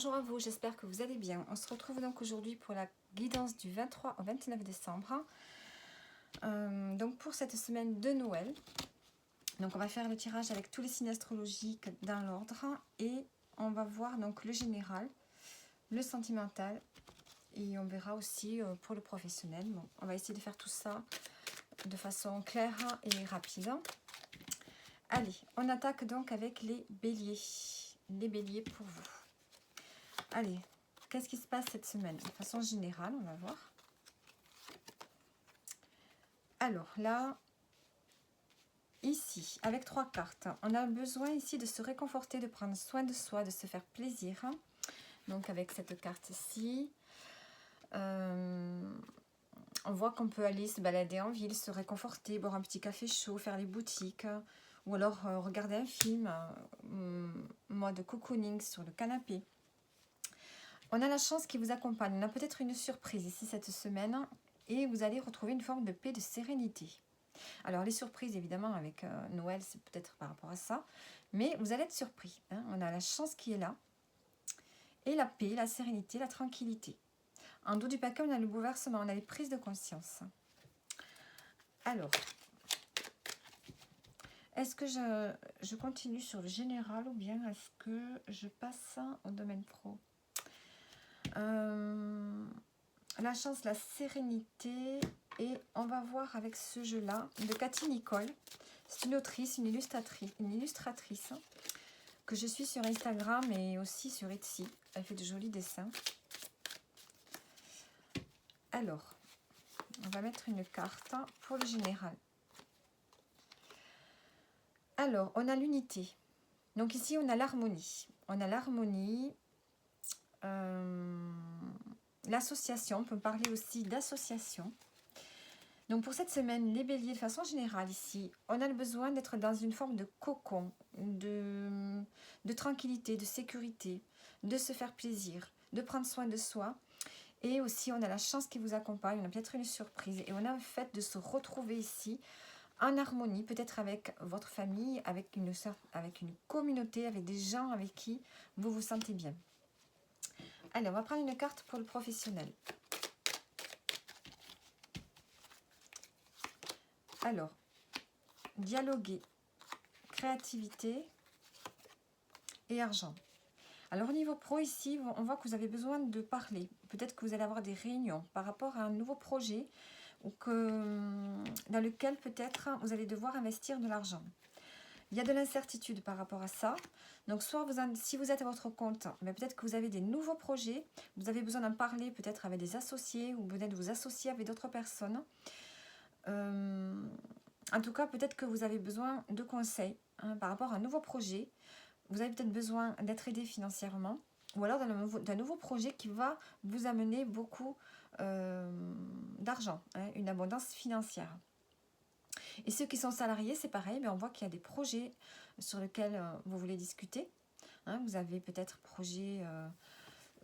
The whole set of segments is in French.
bonjour à vous, j'espère que vous allez bien. On se retrouve donc aujourd'hui pour la guidance du 23 au 29 décembre. Donc pour cette semaine de Noël. Donc on va faire le tirage avec tous les signes astrologiques dans l'ordre. Et on va voir donc le général, le sentimental. Et on verra aussi pour le professionnel. Bon, on va essayer de faire tout ça de façon claire et rapide. Allez, on attaque donc avec les béliers. Les béliers pour vous. Allez, qu'est-ce qui se passe cette semaine? De façon générale, on va voir. Alors là, ici, avec 3 cartes, on a besoin ici de se réconforter, de prendre soin de soi, de se faire plaisir. Donc avec cette carte-ci, on voit qu'on peut aller se balader en ville, se réconforter, boire un petit café chaud, faire les boutiques, ou alors regarder un film, mode cocooning sur le canapé. On a la chance qui vous accompagne. On a peut-être une surprise ici cette semaine et vous allez retrouver une forme de paix, de sérénité. Alors les surprises évidemment avec Noël, c'est peut-être par rapport à ça, mais vous allez être surpris. On a la chance qui est là et la paix, la sérénité, la tranquillité. En dos du paquet, on a le bouleversement, on a les prises de conscience. Alors, est-ce que je continue sur le général ou bien est-ce que je passe au domaine pro? La chance, la sérénité, et on va voir avec ce jeu-là de Cathy Nicole. C'est une autrice, une illustratrice que je suis sur Instagram et aussi sur Etsy. Elle fait de jolis dessins. Alors, on va mettre une carte pour le général. Alors, on a l'unité. Donc ici, on a l'harmonie. On a l'harmonie. L'association, on peut parler aussi d'association. Donc pour cette semaine, les béliers, de façon générale ici, on a le besoin d'être dans une forme de cocon, de tranquillité, de sécurité, de se faire plaisir, de prendre soin de soi. Et aussi, on a la chance qui vous accompagne, on a peut-être une surprise. Et on a le fait de se retrouver ici en harmonie, peut-être avec votre famille, avec une communauté, avec des gens avec qui vous vous sentez bien. Allez, on va prendre une carte pour le professionnel. Alors, dialoguer, créativité et argent. Alors au niveau pro ici, on voit que vous avez besoin de parler. Peut-être que vous allez avoir des réunions par rapport à un nouveau projet ou dans lequel peut-être vous allez devoir investir de l'argent. Il y a de l'incertitude par rapport à ça. Donc soit si vous êtes à votre compte, peut-être que vous avez des nouveaux projets, vous avez besoin d'en parler peut-être avec des associés ou peut-être vous associer avec d'autres personnes. En tout cas, peut-être que vous avez besoin de conseils par rapport à un nouveau projet. Vous avez peut-être besoin d'être aidé financièrement ou alors d'un nouveau projet qui va vous amener beaucoup d'argent, une abondance financière. Et ceux qui sont salariés, c'est pareil, mais on voit qu'il y a des projets sur lesquels vous voulez discuter. Vous avez peut-être projet,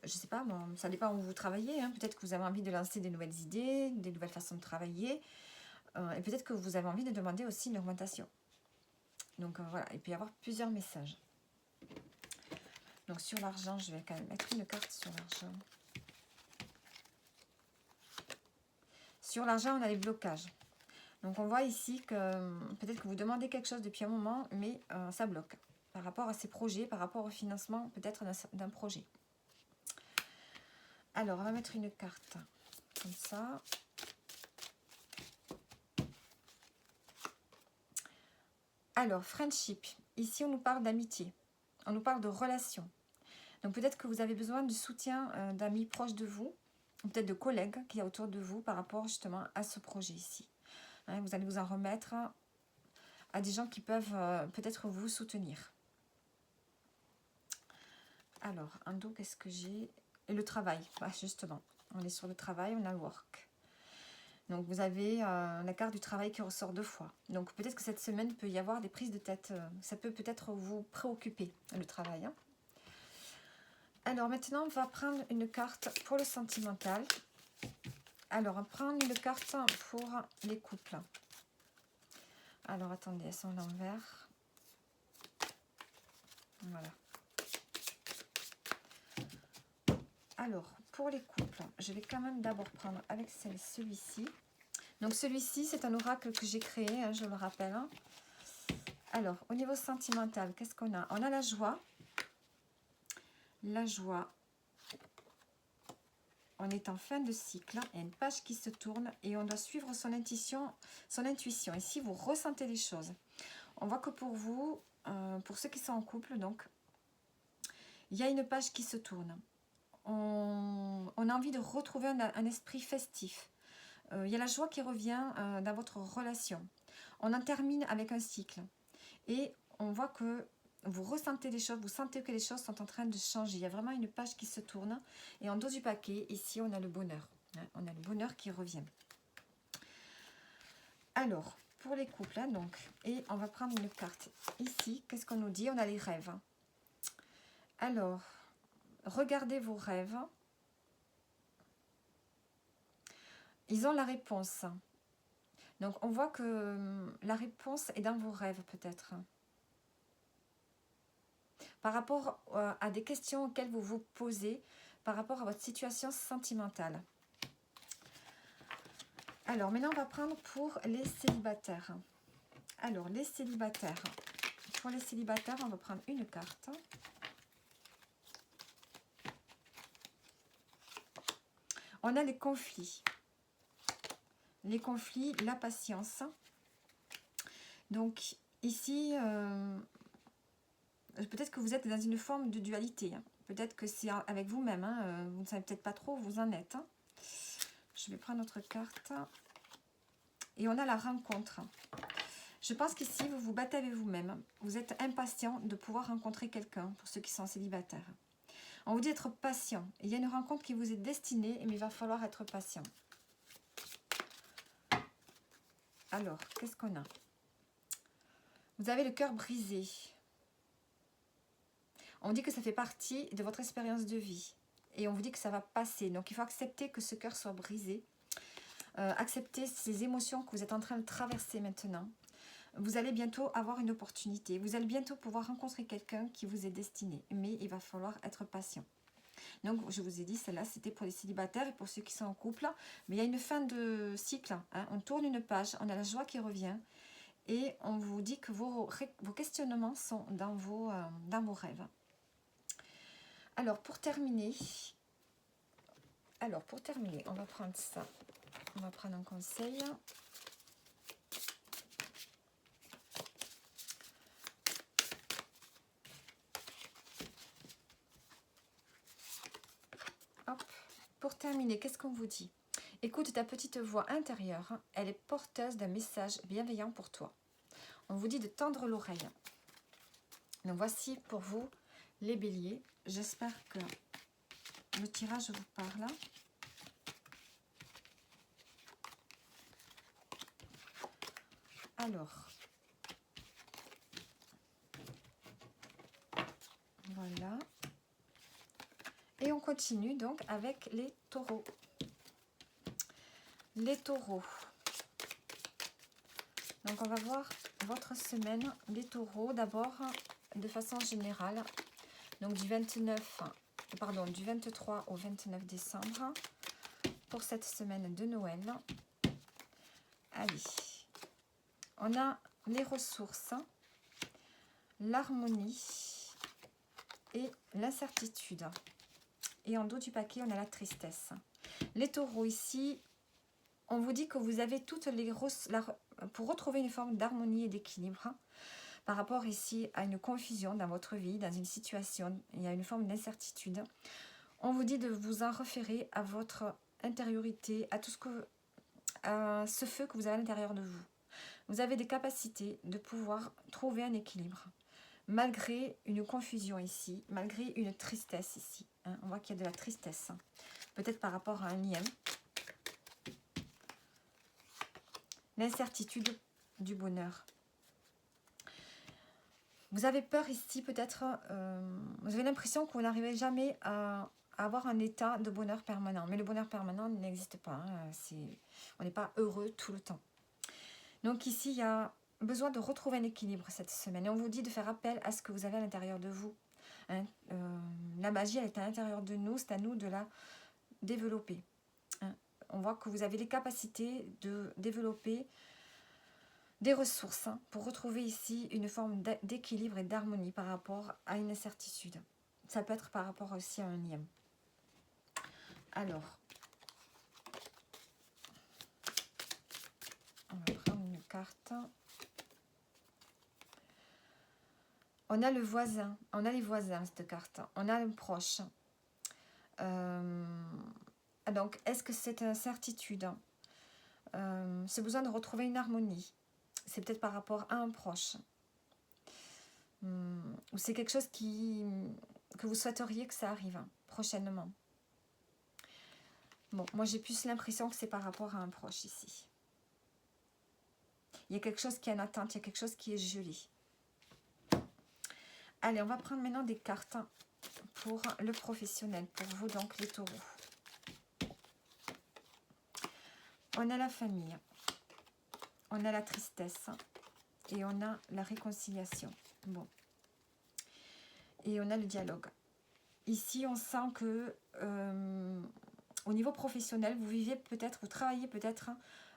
je ne sais pas, ça dépend où vous travaillez. Peut-être que vous avez envie de lancer des nouvelles idées, des nouvelles façons de travailler. Et peut-être que vous avez envie de demander aussi une augmentation. Donc voilà, il peut y avoir plusieurs messages. Donc sur l'argent, je vais quand même mettre une carte sur l'argent. Sur l'argent, on a les blocages. Donc on voit ici que peut-être que vous demandez quelque chose depuis un moment, mais ça bloque. Par rapport à ces projets, par rapport au financement peut-être d'un projet. Alors on va mettre une carte comme ça. Alors, friendship. Ici, on nous parle d'amitié. On nous parle de relation. Donc, peut-être que vous avez besoin du soutien d'amis proches de vous, ou peut-être de collègues qui y a autour de vous par rapport justement à ce projet ici. Vous allez vous en remettre à des gens qui peuvent peut-être vous soutenir. Alors, en dos, qu'est-ce que j'ai? Et le travail, justement. On est sur le travail, on a le work. Donc, vous avez la carte du travail qui ressort 2 fois. Donc, peut-être que cette semaine, peut y avoir des prises de tête. Ça peut peut-être vous préoccuper, le travail. Alors, maintenant, on va prendre une carte pour le sentimental. Alors, on va prendre une carte pour les couples. Alors, attendez, elles sont à l'envers. Voilà. Alors, pour les couples, je vais quand même d'abord prendre avec celui-ci. Donc, celui-ci, c'est un oracle que j'ai créé, hein, je le rappelle. Hein. Alors, au niveau sentimental, qu'est-ce qu'on a? On a la joie. La joie. On est en fin de cycle. Il y a une page qui se tourne et on doit suivre son intuition. Ici, vous ressentez les choses. On voit que pour vous, pour ceux qui sont en couple, donc, il y a une page qui se tourne. On a envie de retrouver un esprit festif. Il y a la joie qui revient dans votre relation. On en termine avec un cycle. Et on voit que vous ressentez des choses, vous sentez que les choses sont en train de changer. Il y a vraiment une page qui se tourne. Et en dos du paquet, ici, on a le bonheur. Hein, on a le bonheur qui revient. Alors, pour les couples, hein, donc, et on va prendre une carte ici. Qu'est-ce qu'on nous dit? On a les rêves. Alors, regardez vos rêves. Ils ont la réponse. Donc, on voit que la réponse est dans vos rêves, peut-être. Par rapport à des questions auxquelles vous vous posez, par rapport à votre situation sentimentale. Alors, maintenant, on va prendre pour les célibataires. Alors, les célibataires. Pour les célibataires, on va prendre une carte. On a les conflits. Les conflits, la patience. Donc, ici, peut-être que vous êtes dans une forme de dualité. Hein. Peut-être que c'est avec vous-même. Hein. Vous ne savez peut-être pas trop où vous en êtes. Hein. Je vais prendre notre carte. Et on a la rencontre. Je pense qu'ici, vous vous battez avec vous-même. Vous êtes impatient de pouvoir rencontrer quelqu'un, pour ceux qui sont célibataires. On vous dit d'être patient. Il y a une rencontre qui vous est destinée, mais il va falloir être patient. Alors, qu'est-ce qu'on a? Vous avez le cœur brisé. On dit que ça fait partie de votre expérience de vie. Et on vous dit que ça va passer. Donc, il faut accepter que ce cœur soit brisé. Accepter ces émotions que vous êtes en train de traverser maintenant. Vous allez bientôt avoir une opportunité. Vous allez bientôt pouvoir rencontrer quelqu'un qui vous est destiné. Mais il va falloir être patient. Donc, je vous ai dit, celle-là, c'était pour les célibataires et pour ceux qui sont en couple. Mais il y a une fin de cycle. Hein. On tourne une page, on a la joie qui revient. Et on vous dit que vos questionnements sont dans vos rêves. Alors, pour terminer, on va prendre ça. On va prendre un conseil. Hop. Pour terminer, qu'est-ce qu'on vous dit? Écoute ta petite voix intérieure. Elle est porteuse d'un message bienveillant pour toi. On vous dit de tendre l'oreille. Donc, voici pour vous les béliers. J'espère que le tirage vous parle. Alors, voilà. Et on continue donc avec les taureaux. Les taureaux. Donc, on va voir votre semaine, les taureaux. D'abord, de façon générale, donc du 23 au 29 décembre, pour cette semaine de Noël. Allez, on a les ressources, l'harmonie et l'incertitude. Et en dos du paquet, on a la tristesse. Les taureaux, ici, on vous dit que vous avez toutes les pour retrouver une forme d'harmonie et d'équilibre par rapport ici à une confusion dans votre vie, dans une situation, il y a une forme d'incertitude. On vous dit de vous en référer à votre intériorité, à tout à ce feu que vous avez à l'intérieur de vous. Vous avez des capacités de pouvoir trouver un équilibre, malgré une confusion ici, malgré une tristesse ici. Hein. On voit qu'il y a de la tristesse, peut-être par rapport à un lien. L'incertitude du bonheur. Vous avez peur ici, peut-être, vous avez l'impression que vous n'arrivez jamais à avoir un état de bonheur permanent. Mais le bonheur permanent n'existe pas. Hein. On n'est pas heureux tout le temps. Donc ici, il y a besoin de retrouver un équilibre cette semaine. Et on vous dit de faire appel à ce que vous avez à l'intérieur de vous, hein. La magie, elle est à l'intérieur de nous, c'est à nous de la développer. Hein. On voit que vous avez les capacités de développer des ressources, hein, pour retrouver ici une forme d'équilibre et d'harmonie par rapport à une incertitude. Ça peut être par rapport aussi à un lien. Alors, on va prendre une carte. On a le voisin, on a les voisins, cette carte. On a un proche. Donc, est-ce que c'est une certitude, ce besoin de retrouver une harmonie? C'est peut-être par rapport à un proche. Ou c'est quelque chose que vous souhaiteriez que ça arrive prochainement. Bon, moi j'ai plus l'impression que c'est par rapport à un proche ici. Il y a quelque chose qui est en attente, il y a quelque chose qui est gelé. Allez, on va prendre maintenant des cartes pour le professionnel, pour vous donc les taureaux. On a la famille, on a la tristesse et on a la réconciliation. Bon. Et on a le dialogue. Ici, on sent que au niveau professionnel, vous vivez peut-être, vous travaillez peut-être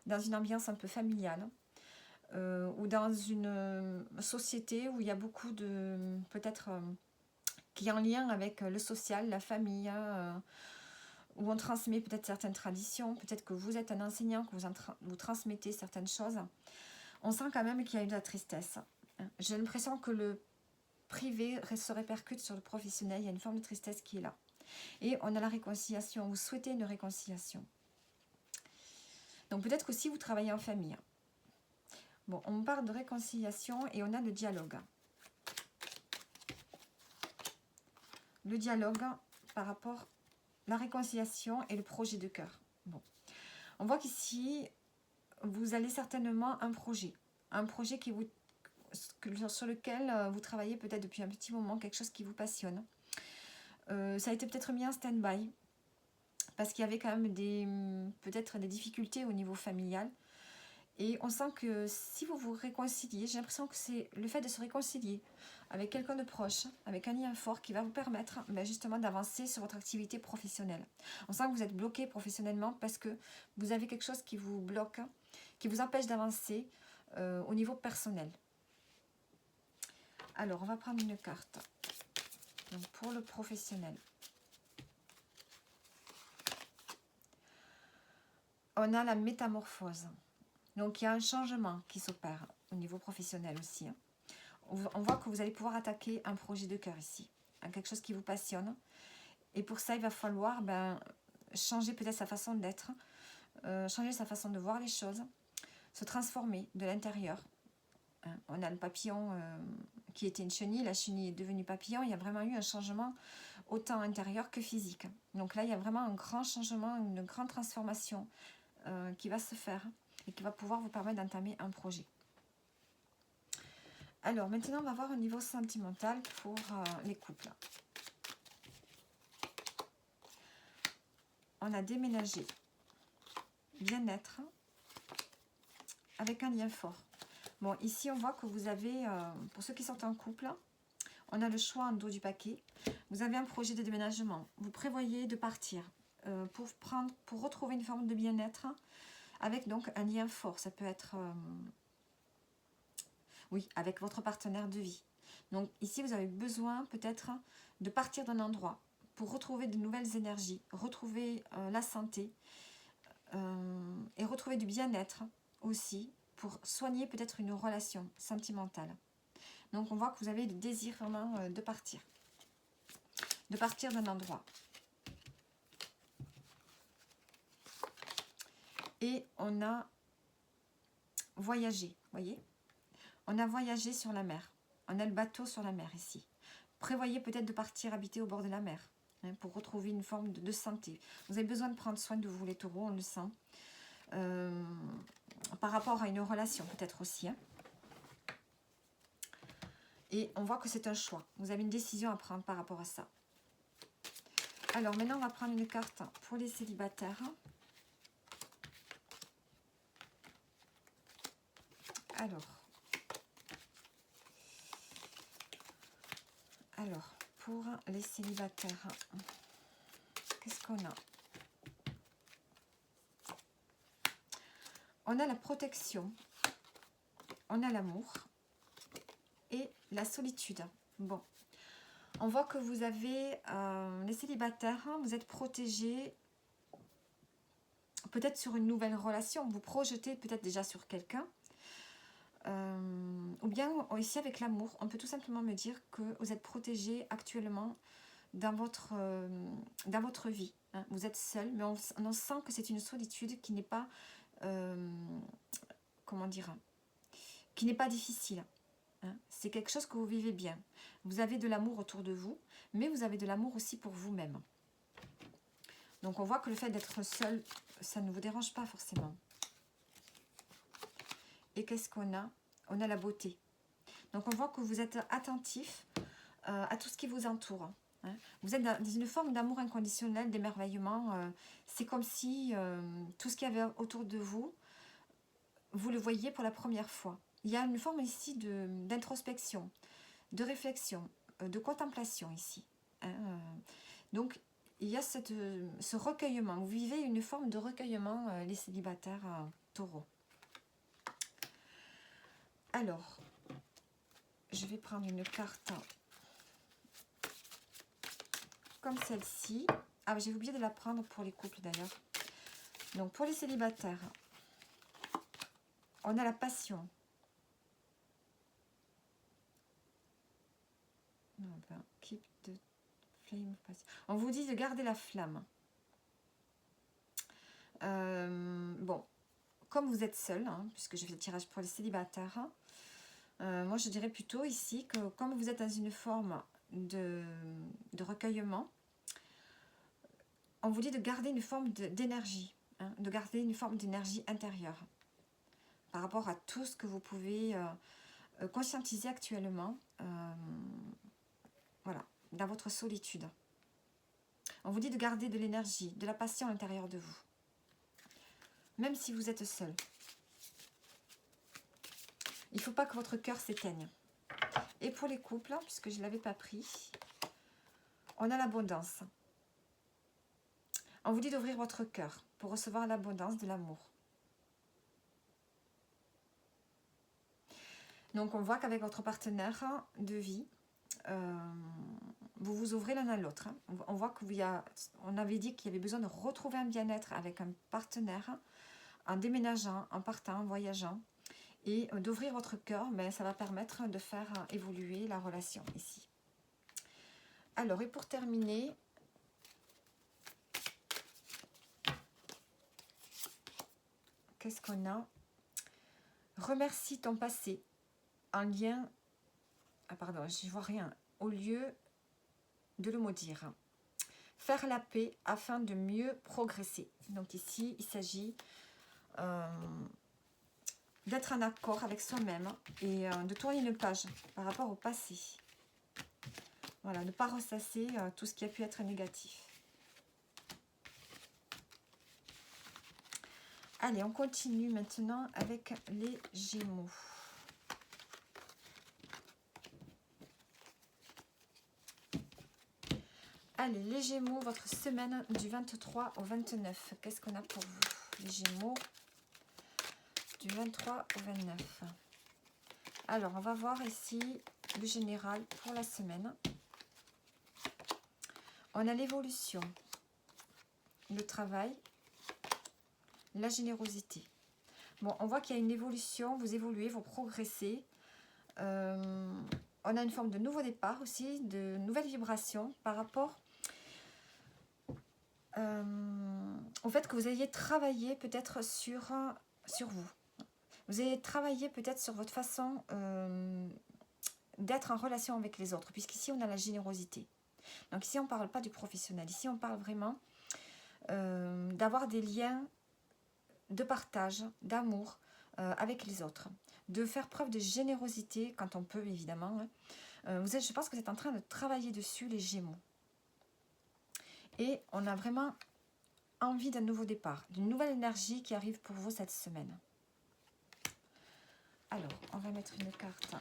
dans une ambiance un peu familiale, ou dans une société où il y a beaucoup de, peut-être, qui est en lien avec le social, la famille, où on transmet peut-être certaines traditions, peut-être que vous êtes un enseignant, que vous transmettez certaines choses. On sent quand même qu'il y a eu de la tristesse. J'ai l'impression que le privé se répercute sur le professionnel, il y a une forme de tristesse qui est là. Et on a la réconciliation, vous souhaitez une réconciliation. Donc peut-être que si vous travaillez en famille. Bon, on parle de réconciliation et on a le dialogue. Le dialogue par rapport à la réconciliation et le projet de cœur. Bon. On voit qu'ici, vous allez certainement un projet qui vous, sur lequel vous travaillez peut-être depuis un petit moment, quelque chose qui vous passionne. Ça a été peut-être mis en stand-by parce qu'il y avait quand même peut-être des difficultés au niveau familial. Et on sent que si vous vous réconciliez, j'ai l'impression que c'est le fait de se réconcilier avec quelqu'un de proche, avec un lien fort qui va vous permettre justement d'avancer sur votre activité professionnelle. On sent que vous êtes bloqué professionnellement parce que vous avez quelque chose qui vous bloque, qui vous empêche d'avancer au niveau personnel. Alors, on va prendre une carte. Donc, pour le professionnel. On a la métamorphose. Donc, il y a un changement qui s'opère au niveau professionnel aussi. On voit que vous allez pouvoir attaquer un projet de cœur ici. Quelque chose qui vous passionne. Et pour ça, il va falloir changer peut-être sa façon d'être. Changer sa façon de voir les choses. Se transformer de l'intérieur. On a le papillon qui était une chenille. La chenille est devenue papillon. Il y a vraiment eu un changement autant intérieur que physique. Donc là, il y a vraiment un grand changement, une grande transformation qui va se faire. Et qui va pouvoir vous permettre d'entamer un projet. Alors, maintenant, on va voir au niveau sentimental pour les couples. On a déménagé, bien-être, avec un lien fort. Bon, ici, on voit que vous avez, pour ceux qui sont en couple, on a le choix en dos du paquet. Vous avez un projet de déménagement. Vous prévoyez de partir pour retrouver une forme de bien-être, avec donc un lien fort. Ça peut être, oui, avec votre partenaire de vie. Donc ici, vous avez besoin peut-être de partir d'un endroit pour retrouver de nouvelles énergies, retrouver la santé et retrouver du bien-être aussi pour soigner peut-être une relation sentimentale. Donc on voit que vous avez le désir vraiment de partir d'un endroit. Et on a voyagé, voyez, on a voyagé sur la mer. On a le bateau sur la mer ici. Prévoyez peut-être de partir habiter au bord de la mer pour retrouver une forme de santé. Vous avez besoin de prendre soin de vous les taureaux, on le sent. Par rapport à une relation peut-être aussi. Et on voit que c'est un choix. Vous avez une décision à prendre par rapport à ça. Alors maintenant, on va prendre une carte pour les célibataires. Alors, pour les célibataires. Qu'est-ce qu'on a? On a la protection, on a l'amour et la solitude. Bon, on voit que vous avez, les célibataires, vous êtes protégés, peut-être sur une nouvelle relation, vous projetez peut-être déjà sur quelqu'un. Ou bien ici avec l'amour, on peut tout simplement me dire que vous êtes protégé actuellement dans votre vie. Hein. Vous êtes seul, mais on sent que c'est une solitude qui n'est pas, comment dire, qui n'est pas difficile. Hein. C'est quelque chose que vous vivez bien. Vous avez de l'amour autour de vous, mais vous avez de l'amour aussi pour vous-même. Donc on voit que le fait d'être seul, ça ne vous dérange pas forcément. Et qu'est-ce qu'on a? On a la beauté. Donc on voit que vous êtes attentif à tout ce qui vous entoure. Hein. Vous êtes dans une forme d'amour inconditionnel, d'émerveillement. C'est comme si tout ce qu'il y avait autour de vous, vous le voyez pour la première fois. Il y a une forme ici d'introspection, de réflexion, de contemplation ici. Hein. Donc il y a ce recueillement. Vous vivez une forme de recueillement, les célibataires taureaux. Alors, je vais prendre une carte comme celle-ci. Ah, j'ai oublié de la prendre pour les couples d'ailleurs. Donc, pour les célibataires, on a la passion. Non, ben, keep the flame of passion. On vous dit de garder la flamme. Bon, comme vous êtes seul, hein, puisque je fais le tirage pour les célibataires, moi je dirais plutôt ici que comme vous êtes dans une forme de recueillement, on vous dit de garder une forme d'énergie, hein, de garder une forme d'énergie intérieure par rapport à tout ce que vous pouvez conscientiser actuellement, voilà, dans votre solitude. On vous dit de garder de l'énergie, de la passion à l'intérieur de vous, même si vous êtes seul. Il ne faut pas que votre cœur s'éteigne. Et pour les couples, puisque je ne l'avais pas pris, on a l'abondance. On vous dit d'ouvrir votre cœur pour recevoir l'abondance de l'amour. Donc on voit qu'avec votre partenaire de vie, vous vous ouvrez l'un à l'autre. Hein. On voit on avait dit qu'il y avait besoin de retrouver un bien-être avec un partenaire, en déménageant, en partant, en voyageant. Et d'ouvrir votre cœur, ben, ça va permettre de faire évoluer la relation ici. Alors, et pour terminer, qu'est-ce qu'on a? Remercie ton passé en lien... Ah pardon, j'y vois rien. Au lieu de le maudire. Faire la paix afin de mieux progresser. Donc ici, il s'agit d'être en accord avec soi-même et de tourner une page par rapport au passé. Voilà, ne pas ressasser tout ce qui a pu être négatif. Allez, on continue maintenant avec les Gémeaux. Allez, les Gémeaux, votre semaine du 23 au 29. Qu'est-ce qu'on a pour vous, les Gémeaux, du 23 au 29? Alors, on va voir ici le général pour la semaine. On a l'évolution, le travail, la générosité. Bon, on voit qu'il y a une évolution, vous évoluez, vous progressez. On a une forme de nouveau départ aussi, de nouvelles vibrations par rapport au fait que vous ayez travaillé peut-être sur vous. Vous avez travaillé peut-être sur votre façon d'être en relation avec les autres, puisqu'ici on a la générosité. Donc ici on ne parle pas du professionnel, ici on parle vraiment d'avoir des liens de partage, d'amour avec les autres, de faire preuve de générosité quand on peut évidemment. Hein. Je pense que vous êtes en train de travailler dessus, les Gémeaux. Et on a vraiment envie d'un nouveau départ, d'une nouvelle énergie qui arrive pour vous cette semaine. Alors, on va mettre une carte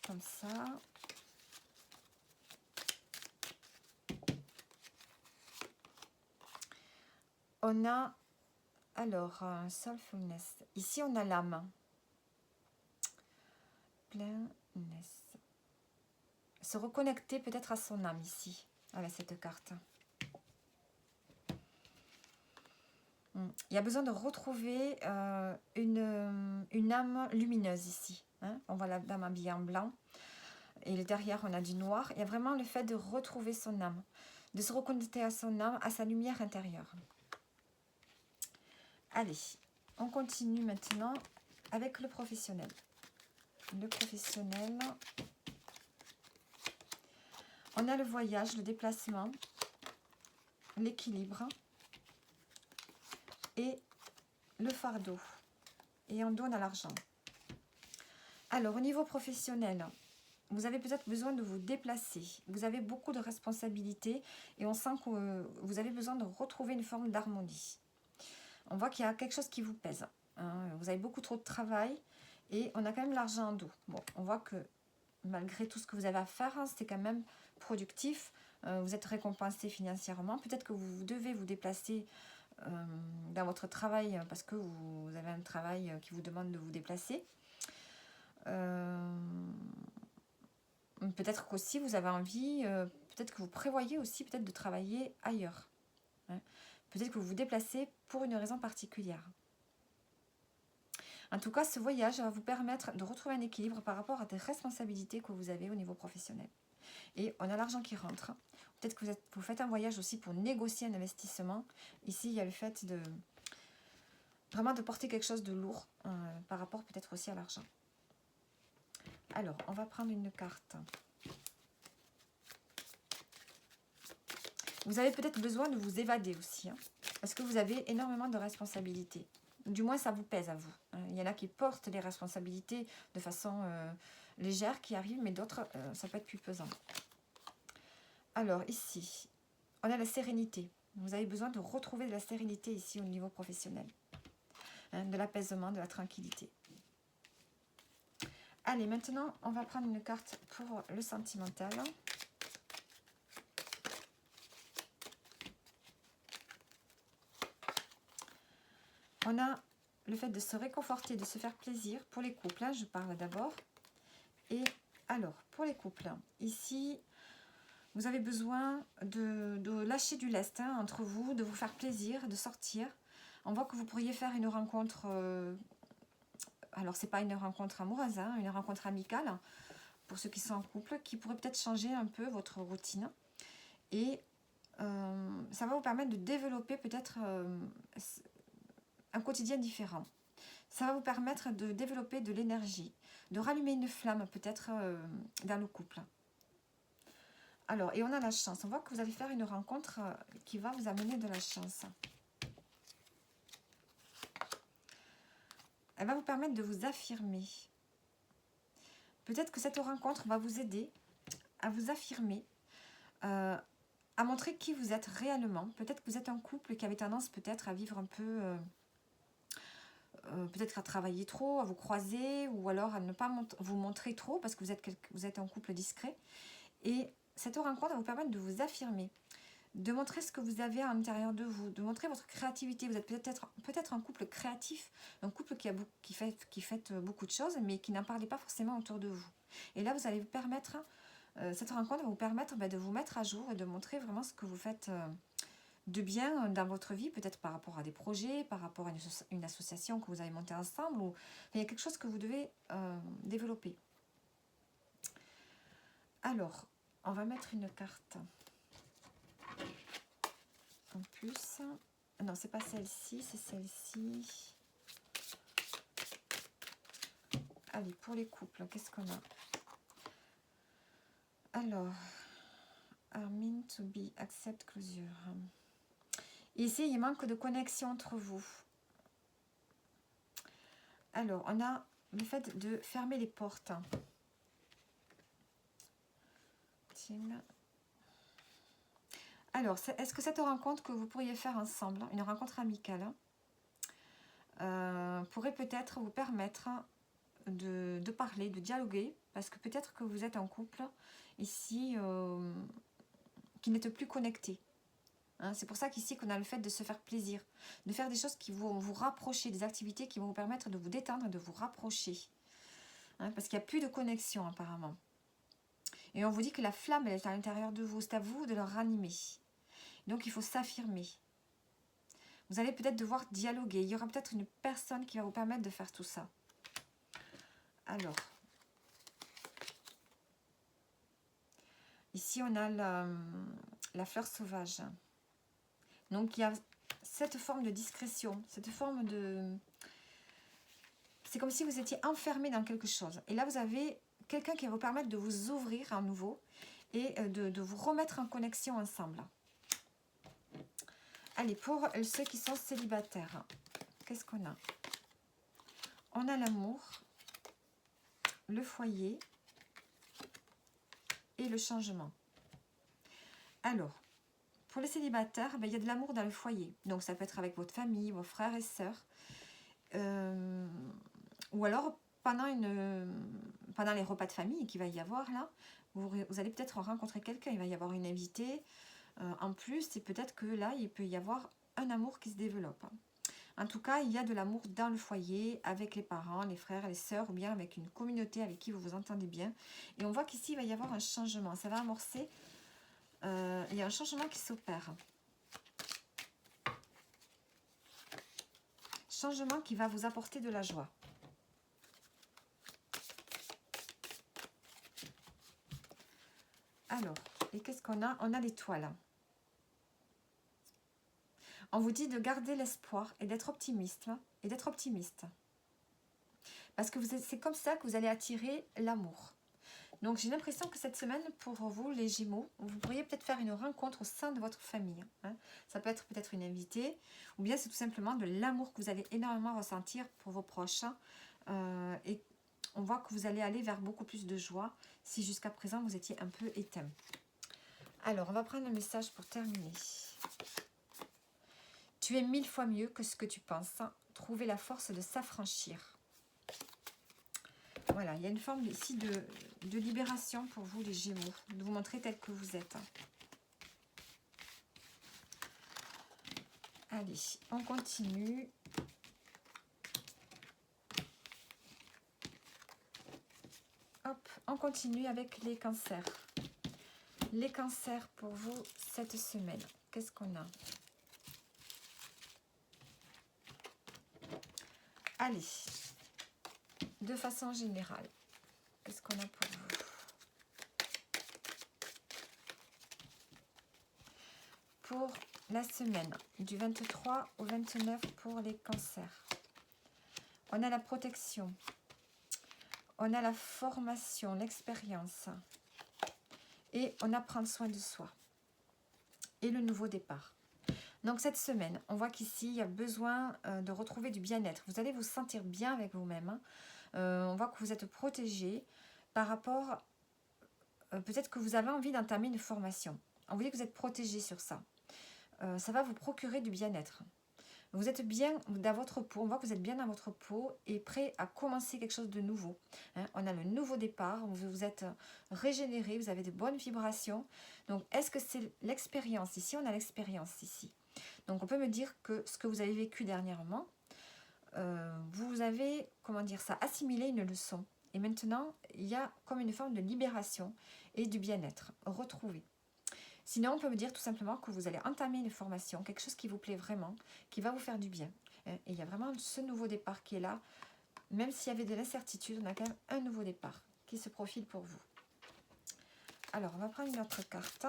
comme ça. On a, alors, soulfulness. Ici, on a l'âme. Plainness. Se reconnecter peut-être à son âme ici, avec cette carte. Il y a besoin de retrouver une âme lumineuse ici. Hein. On voit la dame habillée en blanc. Et derrière, on a du noir. Il y a vraiment le fait de retrouver son âme. De se reconnecter à son âme, à sa lumière intérieure. Allez, on continue maintenant avec le professionnel. Le professionnel. On a le voyage, le déplacement, l'équilibre et le fardeau. Et en dos, on a l'argent. Alors, au niveau professionnel, vous avez peut-être besoin de vous déplacer. Vous avez beaucoup de responsabilités et on sent que vous avez besoin de retrouver une forme d'harmonie. On voit qu'il y a quelque chose qui vous pèse. Hein. Vous avez beaucoup trop de travail et on a quand même l'argent en dos. Bon, on voit que malgré tout ce que vous avez à faire, hein, c'est quand même productif. Vous êtes récompensé financièrement. Peut-être que vous devez vous déplacer dans votre travail parce que vous avez un travail qui vous demande de vous déplacer. Peut-être qu'aussi vous avez envie, peut-être que vous prévoyez aussi peut-être de travailler ailleurs. Hein. Peut-être que vous vous déplacez pour une raison particulière. En tout cas, ce voyage va vous permettre de retrouver un équilibre par rapport à des responsabilités que vous avez au niveau professionnel. Et on a l'argent qui rentre. Peut-être que vous faites un voyage aussi pour négocier un investissement. Ici, il y a le fait de vraiment de porter quelque chose de lourd par rapport peut-être aussi à l'argent. Alors, on va prendre une carte. Vous avez peut-être besoin de vous évader aussi, hein, parce que vous avez énormément de responsabilités. Du moins, ça vous pèse à vous. Hein. Il y en a qui portent les responsabilités de façon légère, qui arrivent, mais d'autres, ça peut être plus pesant. Alors, ici, on a la sérénité. Vous avez besoin de retrouver de la sérénité ici au niveau professionnel. Hein, de l'apaisement, de la tranquillité. Allez, maintenant, on va prendre une carte pour le sentimental. On a le fait de se réconforter, de se faire plaisir pour les couples. Hein, je parle d'abord. Et alors, pour les couples, ici, vous avez besoin de lâcher du lest hein, entre vous, de vous faire plaisir, de sortir. On voit que vous pourriez faire une rencontre... alors, c'est pas une rencontre amoureuse, hein, une rencontre amicale, pour ceux qui sont en couple, qui pourrait peut-être changer un peu votre routine. Et ça va vous permettre de développer peut-être un quotidien différent. Ça va vous permettre de développer de l'énergie, de rallumer une flamme peut-être dans le couple. Alors, et on a la chance. On voit que vous allez faire une rencontre qui va vous amener de la chance. Elle va vous permettre de vous affirmer. Peut-être que cette rencontre va vous aider à vous affirmer, à montrer qui vous êtes réellement. Peut-être que vous êtes un couple qui avait tendance peut-être à vivre un peu... peut-être à travailler trop, à vous croiser, ou alors à ne pas vous montrer trop, parce que vous êtes un couple discret. Et cette rencontre va vous permettre de vous affirmer, de montrer ce que vous avez à l'intérieur de vous, de montrer votre créativité. Vous êtes peut-être un couple créatif, un couple qui fait beaucoup de choses, mais qui n'en parlait pas forcément autour de vous. Et là, vous allez vous permettre, cette rencontre va vous permettre de vous mettre à jour et de montrer vraiment ce que vous faites de bien dans votre vie, peut-être par rapport à des projets, par rapport à une association que vous avez montée ensemble, ou il y a quelque chose que vous devez développer. Alors, on va mettre une carte en plus. Non, c'est pas celle-ci, c'est celle-ci. Allez, pour les couples, qu'est-ce qu'on a? Alors, are meant to be, accept closure. Ici, il manque de connexion entre vous. Alors, on a le fait de fermer les portes. Alors, est-ce que cette rencontre que vous pourriez faire ensemble, une rencontre amicale, pourrait peut-être vous permettre de parler, de dialoguer, parce que peut-être que vous êtes un couple ici qui n'êtes plus connecté. Hein. C'est pour ça qu'ici qu'on a le fait de se faire plaisir, de faire des choses qui vont vous rapprocher, des activités qui vont vous permettre de vous détendre et de vous rapprocher. Hein, parce qu'il n'y a plus de connexion apparemment. Et on vous dit que la flamme, elle est à l'intérieur de vous. C'est à vous de le ranimer. Donc il faut s'affirmer. Vous allez peut-être devoir dialoguer. Il y aura peut-être une personne qui va vous permettre de faire tout ça. Alors, ici on a la fleur sauvage. Donc il y a cette forme de discrétion, cette forme de... C'est comme si vous étiez enfermé dans quelque chose. Et là vous avez quelqu'un qui va vous permettre de vous ouvrir à nouveau et de vous remettre en connexion ensemble. Allez, pour ceux qui sont célibataires, qu'est-ce qu'on a? On a l'amour, le foyer et le changement. Alors, pour les célibataires, ben, il y a de l'amour dans le foyer. Donc, ça peut être avec votre famille, vos frères et sœurs. Ou alors, pendant les repas de famille qu'il va y avoir là, vous allez peut-être rencontrer quelqu'un. Il va y avoir une invitée. En plus, et peut-être que là, il peut y avoir un amour qui se développe. En tout cas, il y a de l'amour dans le foyer, avec les parents, les frères, les sœurs, ou bien avec une communauté avec qui vous vous entendez bien. Et on voit qu'ici, il va y avoir un changement. Ça va amorcer. Il y a un changement qui s'opère. Changement qui va vous apporter de la joie. Alors, et qu'est-ce qu'on a? On a l'étoile. On vous dit de garder l'espoir et d'être optimiste. Parce que c'est comme ça que vous allez attirer l'amour. Donc, j'ai l'impression que cette semaine, pour vous, les Gémeaux, vous pourriez peut-être faire une rencontre au sein de votre famille. Hein. Ça peut être peut-être une invitée, ou bien c'est tout simplement de l'amour que vous allez énormément ressentir pour vos proches. Et on voit que vous allez aller vers beaucoup plus de joie si jusqu'à présent vous étiez un peu éteint. Alors, on va prendre le message pour terminer. Tu es 1000 fois mieux que ce que tu penses. Trouver la force de s'affranchir. Voilà, il y a une forme ici de libération pour vous, les Gémeaux. De vous montrer tel que vous êtes. Allez, on continue. Hop, on continue avec les cancers. Les cancers pour vous cette semaine. Qu'est-ce qu'on a? Allez, de façon générale, qu'est-ce qu'on a pour vous? Pour la semaine du 23 au 29 pour les cancers, on a la protection, on a la formation, l'expérience et on a prendre soin de soi et le nouveau départ. Donc cette semaine, on voit qu'ici, il y a besoin de retrouver du bien-être. Vous allez vous sentir bien avec vous-même. Hein. On voit que vous êtes protégé par rapport... peut-être que vous avez envie d'entamer une formation. On vous dit que vous êtes protégé sur ça. Ça va vous procurer du bien-être. Vous êtes bien dans votre peau. On voit que vous êtes bien dans votre peau et prêt à commencer quelque chose de nouveau. Hein. On a le nouveau départ. Vous êtes régénéré. Vous avez de bonnes vibrations. Donc, est-ce que c'est l'expérience? Ici, on a l'expérience ici. Donc, on peut me dire que ce que vous avez vécu dernièrement, vous avez, comment dire ça, assimilé une leçon. Et maintenant, il y a comme une forme de libération et du bien-être retrouvé. Sinon, on peut me dire tout simplement que vous allez entamer une formation, quelque chose qui vous plaît vraiment, qui va vous faire du bien. Et il y a vraiment ce nouveau départ qui est là. Même s'il y avait de l'incertitude, on a quand même un nouveau départ qui se profile pour vous. Alors, on va prendre une autre carte.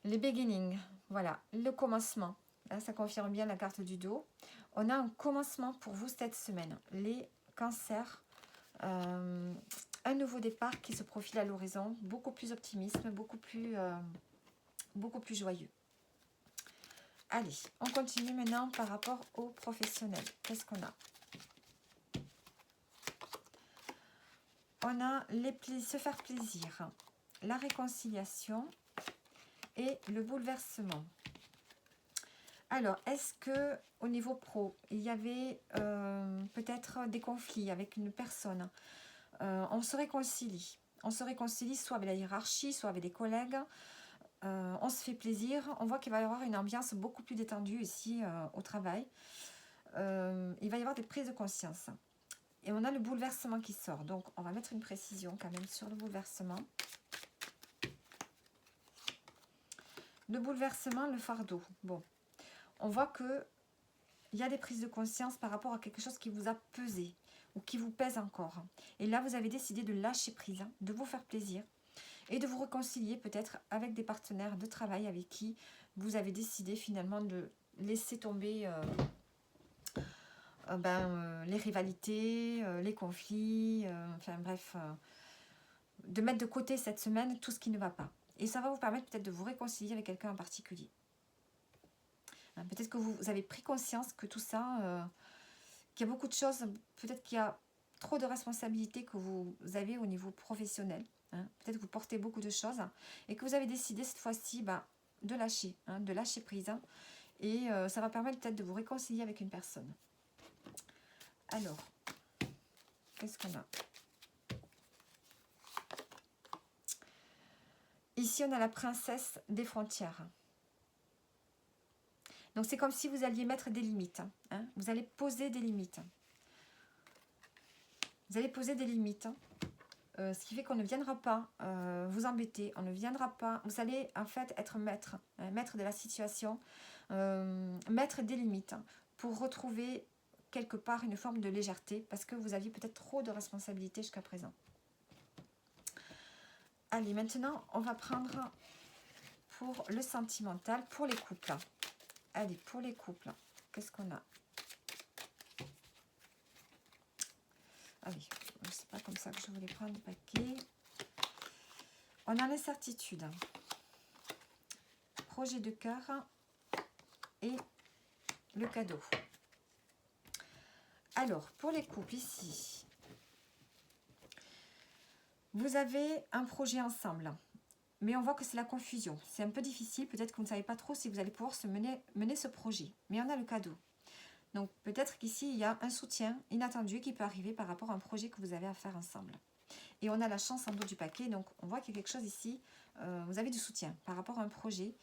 Les beginnings, voilà, le commencement. Là, ça confirme bien la carte du dos. On a un commencement pour vous cette semaine. Les cancers, un nouveau départ qui se profile à l'horizon, beaucoup plus optimiste, beaucoup plus joyeux. Allez, on continue maintenant par rapport aux professionnels. Qu'est-ce qu'on a? On a se faire plaisir, la réconciliation et le bouleversement. Alors, est-ce que au niveau pro, il y avait peut-être des conflits avec une personne? on se réconcilie. On se réconcilie soit avec la hiérarchie, soit avec des collègues. On se fait plaisir. On voit qu'il va y avoir une ambiance beaucoup plus détendue ici au travail. Il va y avoir des prises de conscience. Et on a le bouleversement qui sort. Donc, on va mettre une précision quand même sur le bouleversement. Le bouleversement, le fardeau. Bon, on voit que il y a des prises de conscience par rapport à quelque chose qui vous a pesé ou qui vous pèse encore. Et là, vous avez décidé de lâcher prise, de vous faire plaisir et de vous réconcilier peut-être avec des partenaires de travail avec qui vous avez décidé finalement de laisser tomber les rivalités, les conflits, enfin bref, de mettre de côté cette semaine tout ce qui ne va pas. Et ça va vous permettre peut-être de vous réconcilier avec quelqu'un en particulier. Peut-être que vous avez pris conscience que tout ça, qu'il y a beaucoup de choses, peut-être qu'il y a trop de responsabilités que vous avez au niveau professionnel. Peut-être que vous portez beaucoup de choses et que vous avez décidé cette fois-ci de lâcher prise. Et ça va permettre peut-être de vous réconcilier avec une personne. Alors, qu'est-ce qu'on a? Ici, on a la princesse des frontières. Donc, c'est comme si vous alliez mettre des limites. Vous allez poser des limites. Vous allez poser des limites. Ce qui fait qu'on ne viendra pas vous embêter. On ne viendra pas... Vous allez en fait être maître. Maître de la situation. Mettre des limites. Pour retrouver quelque part une forme de légèreté. Parce que vous aviez peut-être trop de responsabilités jusqu'à présent. Allez, maintenant, on va prendre pour le sentimental, pour les couples. Allez, pour les couples, qu'est-ce qu'on a? Ah oui, c'est pas comme ça que je voulais prendre le paquet. On a l'incertitude. Projet de cœur et le cadeau. Alors, pour les couples ici, vous avez un projet ensemble. Mais on voit que c'est la confusion. C'est un peu difficile. Peut-être que vous ne savez pas trop si vous allez pouvoir mener ce projet. Mais on a le cadeau. Donc peut-être qu'ici, il y a un soutien inattendu qui peut arriver par rapport à un projet que vous avez à faire ensemble. Et on a la chance en dos du paquet. Donc on voit qu'il y a quelque chose ici. Vous avez du soutien par rapport à un projet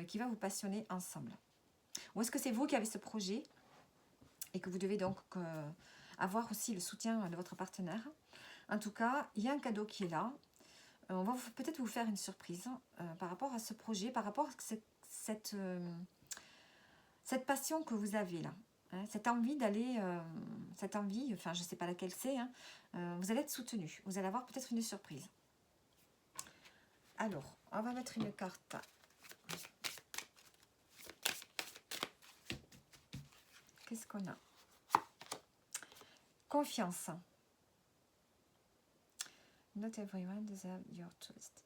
qui va vous passionner ensemble. Ou est-ce que c'est vous qui avez ce projet et que vous devez donc avoir aussi le soutien de votre partenaire? En tout cas, il y a un cadeau qui est là. On va peut-être vous faire une surprise par rapport à ce projet, par rapport à cette passion que vous avez là. Cette envie d'aller, enfin je ne sais pas laquelle c'est, vous allez être soutenu, vous allez avoir peut-être une surprise. Alors, on va mettre une carte. Qu'est-ce qu'on a? Confiance. Not everyone deserves your trust.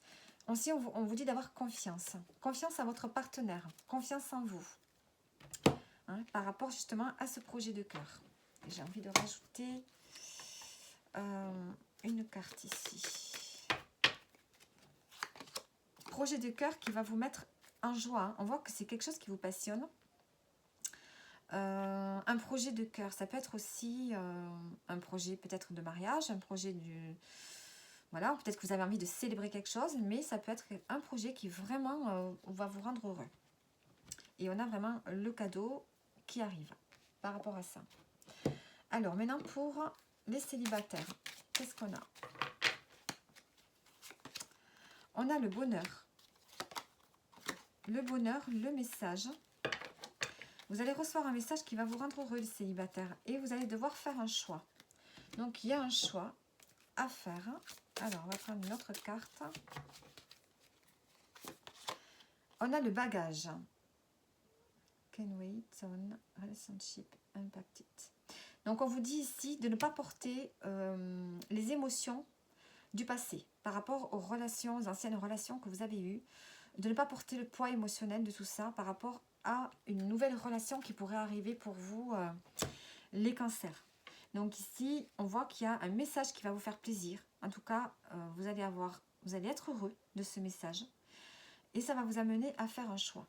Aussi, on vous dit d'avoir confiance. Confiance à votre partenaire. Confiance en vous. Par rapport justement à ce projet de cœur. J'ai envie de rajouter une carte ici. Projet de cœur qui va vous mettre en joie. On voit que c'est quelque chose qui vous passionne. Un projet de cœur, ça peut être aussi un projet peut-être de mariage, un projet du... Voilà, peut-être que vous avez envie de célébrer quelque chose, mais ça peut être un projet qui vraiment va vous rendre heureux. Et on a vraiment le cadeau qui arrive par rapport à ça. Alors, maintenant pour les célibataires, qu'est-ce qu'on a? On a le bonheur. Le bonheur, le message. Vous allez recevoir un message qui va vous rendre heureux, les célibataires. Et vous allez devoir faire un choix. Donc, il y a un choix à faire. Alors, on va prendre une autre carte. On a le bagage. Can wait on relationship impacted. Donc, on vous dit ici de ne pas porter les émotions du passé par rapport aux relations, aux anciennes relations que vous avez eues. De ne pas porter le poids émotionnel de tout ça par rapport à une nouvelle relation qui pourrait arriver pour vous, les cancers. Donc ici, on voit qu'il y a un message qui va vous faire plaisir. En tout cas, vous allez être heureux de ce message. Et ça va vous amener à faire un choix.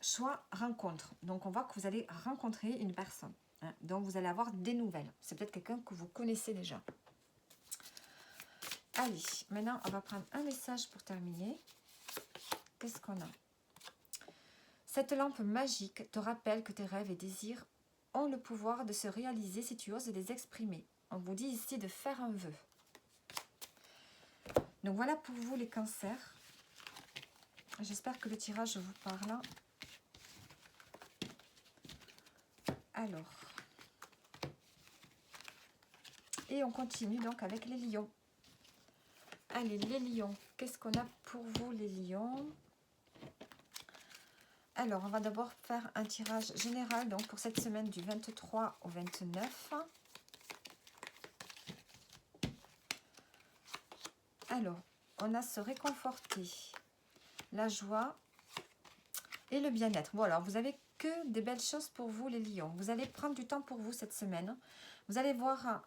Choix rencontre. Donc on voit que vous allez rencontrer une personne. hein. Donc, vous allez avoir des nouvelles. C'est peut-être quelqu'un que vous connaissez déjà. Allez, maintenant, on va prendre un message pour terminer. Qu'est-ce qu'on a? Cette lampe magique te rappelle que tes rêves et désirs ont le pouvoir de se réaliser si tu oses les exprimer. On vous dit ici de faire un vœu. Donc voilà pour vous les cancers. J'espère que le tirage vous parle. Alors. Et on continue donc avec les lions. Allez, les lions. Qu'est-ce qu'on a pour vous les lions? Alors, on va d'abord faire un tirage général donc pour cette semaine du 23 au 29. Alors, on a se réconforter, la joie et le bien-être. Bon, alors, vous avez que des belles choses pour vous, les lions. Vous allez prendre du temps pour vous cette semaine. Vous allez voir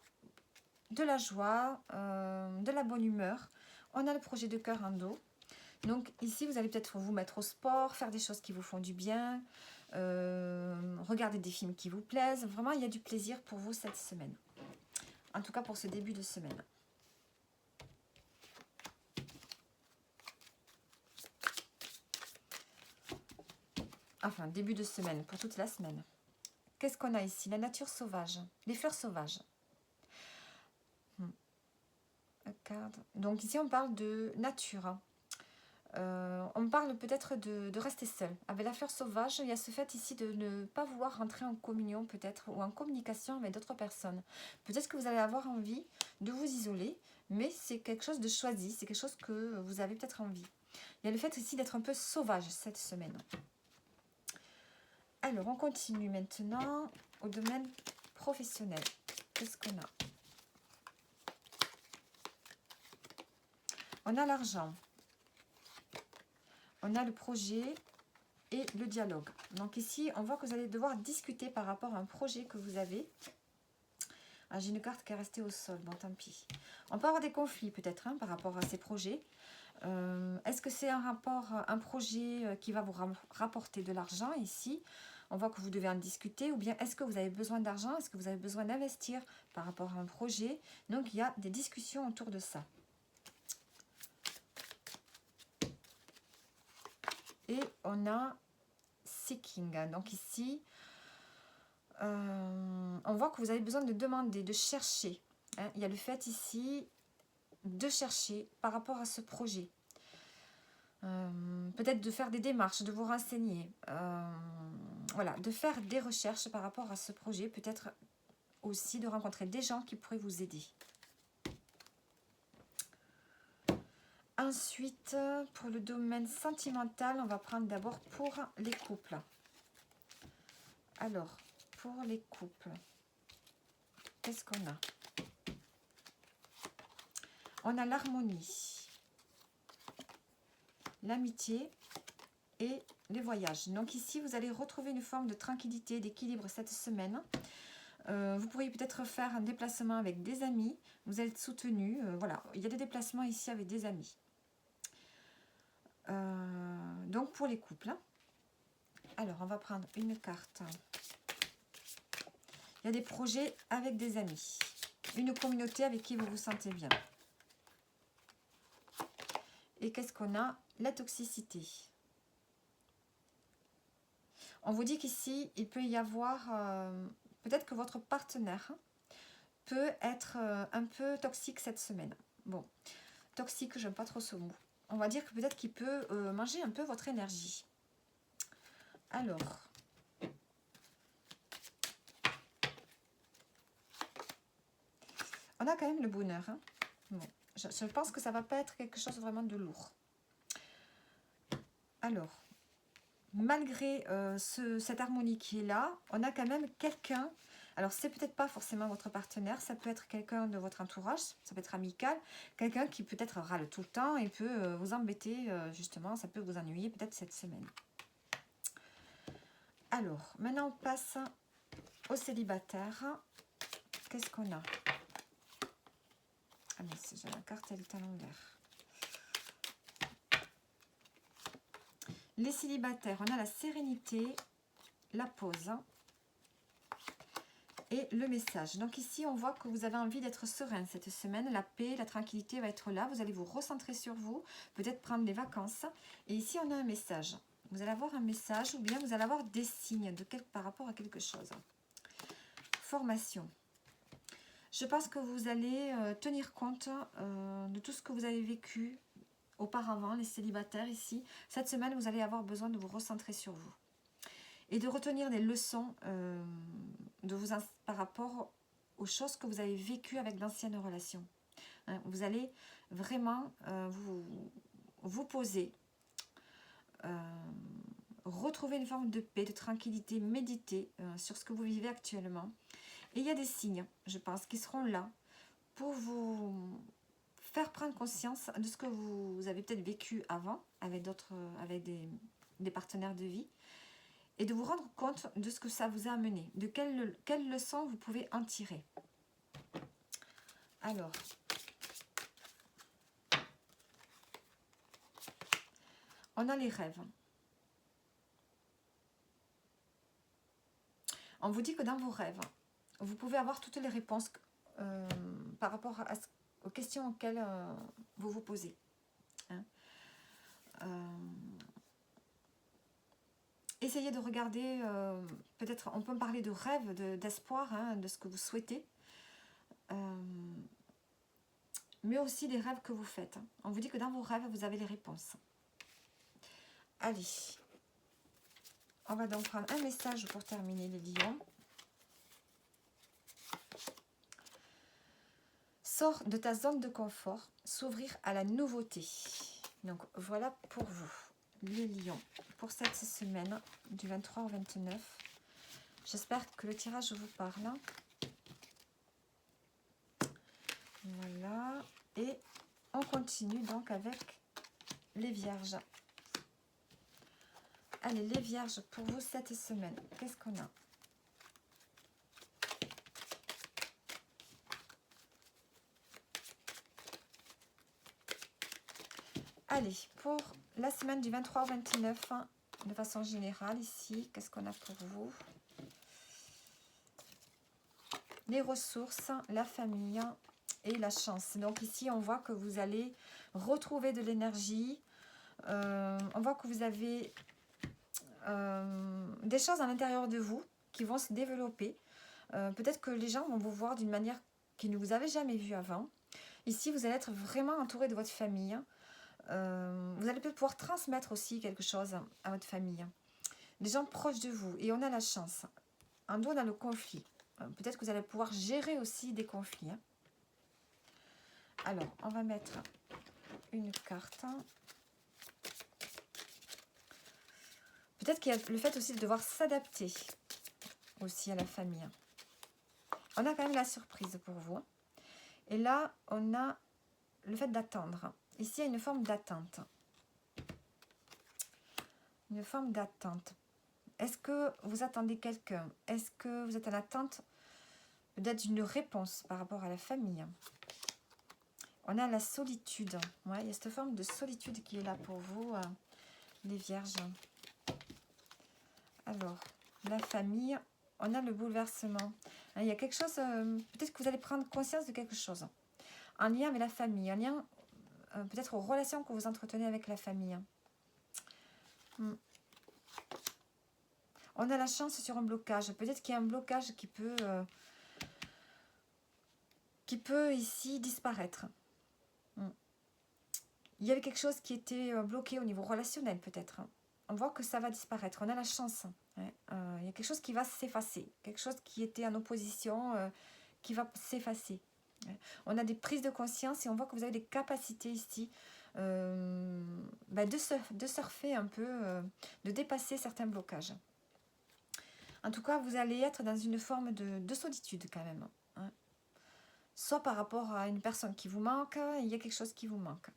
de la joie, de la bonne humeur. On a le projet de cœur en dos. Donc, ici, vous allez peut-être vous mettre au sport, faire des choses qui vous font du bien, regarder des films qui vous plaisent. Vraiment, il y a du plaisir pour vous cette semaine. En tout cas, pour ce début de semaine. Enfin, début de semaine, pour toute la semaine. Qu'est-ce qu'on a ici? La nature sauvage, les fleurs sauvages. Donc ici, on parle de nature. On parle peut-être de rester seul. Avec la fleur sauvage, il y a ce fait ici de ne pas vouloir rentrer en communion peut-être ou en communication avec d'autres personnes. Peut-être que vous allez avoir envie de vous isoler, mais c'est quelque chose de choisi, c'est quelque chose que vous avez peut-être envie. Il y a le fait aussi d'être un peu sauvage cette semaine. Alors, on continue maintenant au domaine professionnel. Qu'est-ce qu'on a? On a l'argent. On a le projet et le dialogue. Donc ici, on voit que vous allez devoir discuter par rapport à un projet que vous avez. Ah, j'ai une carte qui est restée au sol. Bon, tant pis. On peut avoir des conflits peut-être par rapport à ces projets. Est-ce que c'est un projet qui va vous rapporter de l'argent ici? On voit que vous devez en discuter. Ou bien est-ce que vous avez besoin d'argent? Est-ce que vous avez besoin d'investir par rapport à un projet? Donc il y a des discussions autour de ça. Et on a Seeking. Donc ici, on voit que vous avez besoin de demander, de chercher. Hein. Il y a le fait ici de chercher par rapport à ce projet. Peut-être de faire des démarches, de vous renseigner. Voilà, de faire des recherches par rapport à ce projet. Peut-être aussi de rencontrer des gens qui pourraient vous aider. Ensuite, pour le domaine sentimental, on va prendre d'abord pour les couples. Alors, pour les couples, qu'est-ce qu'on a? On a l'harmonie, l'amitié et les voyages. Donc ici, vous allez retrouver une forme de tranquillité, d'équilibre cette semaine. Vous pourriez peut-être faire un déplacement avec des amis. Vous êtes soutenu. Voilà, il y a des déplacements ici avec des amis. Donc pour les couples. Alors, on va prendre une carte. Il y a des projets avec des amis. Une communauté avec qui vous vous sentez bien. Et qu'est-ce qu'on a? La toxicité. On vous dit qu'ici, il peut y avoir... peut-être que votre partenaire peut être un peu toxique cette semaine. Bon, toxique, j'aime pas trop ce mot. On va dire que peut-être qu'il peut manger un peu votre énergie. Alors... on a quand même le bonheur. Hein. Bon, je pense que ça ne va pas être quelque chose vraiment de lourd. Alors, malgré cette harmonie qui est là, on a quand même quelqu'un. Alors, c'est peut-être pas forcément votre partenaire, ça peut être quelqu'un de votre entourage, ça peut être amical, quelqu'un qui peut-être râle tout le temps et peut vous embêter, justement, ça peut vous ennuyer peut-être cette semaine. Alors, maintenant on passe au célibataire. Qu'est-ce qu'on a? Ah mais c'est la carte, elle est à l'envers. Les célibataires, on a la sérénité, la pause et le message. Donc ici, on voit que vous avez envie d'être serein cette semaine. La paix, la tranquillité va être là. Vous allez vous recentrer sur vous, peut-être prendre des vacances. Et ici, on a un message. Vous allez avoir un message ou bien vous allez avoir des signes par rapport à quelque chose. Formation. Je pense que vous allez tenir compte de tout ce que vous avez vécu auparavant, les célibataires ici. Cette semaine, vous allez avoir besoin de vous recentrer sur vous. Et de retenir des leçons par rapport aux choses que vous avez vécues avec d'anciennes relations. Hein, vous allez vraiment vous poser, retrouver une forme de paix, de tranquillité, méditer sur ce que vous vivez actuellement. Et il y a des signes, je pense, qui seront là pour vous faire prendre conscience de ce que vous avez peut-être vécu avant avec des partenaires de vie. Et de vous rendre compte de ce que ça vous a amené, de quelles leçons vous pouvez en tirer. Alors, on a les rêves. On vous dit que dans vos rêves, vous pouvez avoir toutes les réponses par rapport aux questions auxquelles vous vous posez. Hein. Essayez de regarder, peut-être on peut parler de rêve, d'espoir, hein, de ce que vous souhaitez, mais aussi des rêves que vous faites. On vous dit que dans vos rêves, vous avez les réponses. Allez, on va donc prendre un message pour terminer les lions. Sors de ta zone de confort, s'ouvrir à la nouveauté. Donc voilà pour vous, les lions, pour cette semaine du 23 au 29. J'espère que le tirage vous parle. Voilà, et on continue donc avec les vierges. Allez, les vierges, pour vous cette semaine, qu'est-ce qu'on a? Allez, pour la semaine du 23 au 29, de façon générale, ici, qu'est-ce qu'on a pour vous? Les ressources, la famille et la chance. Donc ici, on voit que vous allez retrouver de l'énergie. On voit que vous avez des choses à l'intérieur de vous qui vont se développer. Peut-être que les gens vont vous voir d'une manière qu'ils ne vous avaient jamais vu avant. Ici, vous allez être vraiment entouré de votre famille. Vous allez peut-être pouvoir transmettre aussi quelque chose à votre famille. Des gens proches de vous. Et on a la chance. En dos, on a le conflit. Peut-être que vous allez pouvoir gérer aussi des conflits. Hein. Alors, on va mettre une carte. Peut-être qu'il y a le fait aussi de devoir s'adapter aussi à la famille. On a quand même la surprise pour vous. Et là, on a le fait d'attendre. Ici, il y a une forme d'attente. Une forme d'attente. Est-ce que vous attendez quelqu'un? Est-ce que vous êtes en attente peut-être d'une réponse par rapport à la famille? On a la solitude. Ouais, il y a cette forme de solitude qui est là pour vous, les vierges. Alors, la famille, on a le bouleversement. Hein, il y a quelque chose, peut-être que vous allez prendre conscience de quelque chose. En lien avec la famille, en lien peut-être aux relations que vous entretenez avec la famille. On a la chance sur un blocage. Peut-être qu'il y a un blocage qui peut ici disparaître. Il y avait quelque chose qui était bloqué au niveau relationnel peut-être. On voit que ça va disparaître. On a la chance. Hein. Il y a quelque chose qui va s'effacer. Quelque chose qui était en opposition qui va s'effacer. On a des prises de conscience et on voit que vous avez des capacités ici de surfer un peu, de dépasser certains blocages. En tout cas, vous allez être dans une forme de solitude quand même. Hein. Soit par rapport à une personne qui vous manque, il y a quelque chose qui vous manque.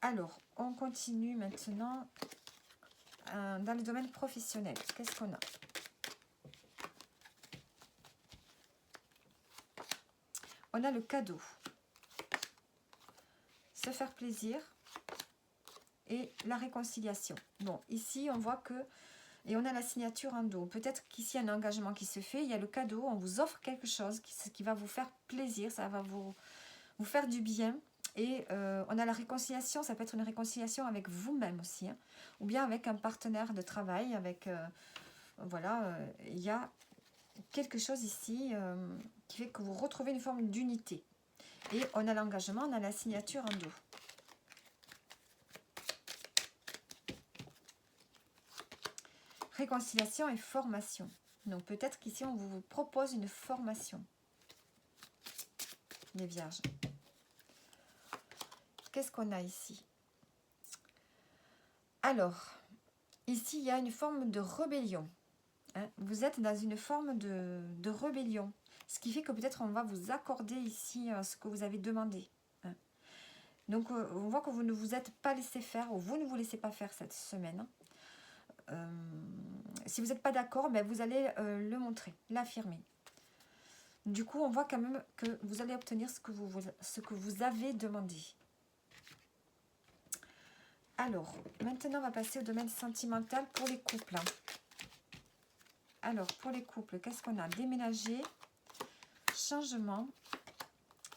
Alors, on continue maintenant dans le domaine professionnel. Qu'est-ce qu'on a? On a le cadeau. Se faire plaisir et la réconciliation. Bon, ici, on voit que Et on a la signature en dos. Peut-être qu'ici, un engagement qui se fait, il y a le cadeau, on vous offre quelque chose qui va vous faire plaisir, ça va vous faire du bien. Et on a la réconciliation, ça peut être une réconciliation avec vous-même aussi, hein, ou bien avec un partenaire de travail, avec, voilà, il y a quelque chose ici qui fait que vous retrouvez une forme d'unité. Et on a l'engagement, on a la signature en dos. Réconciliation et formation. Donc peut-être qu'ici on vous propose une formation. Les vierges. Qu'est-ce qu'on a ici? Alors, ici il y a une forme de rébellion. Hein, vous êtes dans une forme de rébellion. Ce qui fait que peut-être on va vous accorder ici ce que vous avez demandé. Hein. Donc on voit que vous ne vous êtes pas laissé faire, ou vous ne vous laissez pas faire cette semaine. Si vous n'êtes pas d'accord, ben vous allez le montrer, l'affirmer. Du coup, on voit quand même que vous allez obtenir ce que vous avez demandé. Alors, maintenant, on va passer au domaine sentimental pour les couples. Alors, pour les couples, qu'est-ce qu'on a? Déménager, changement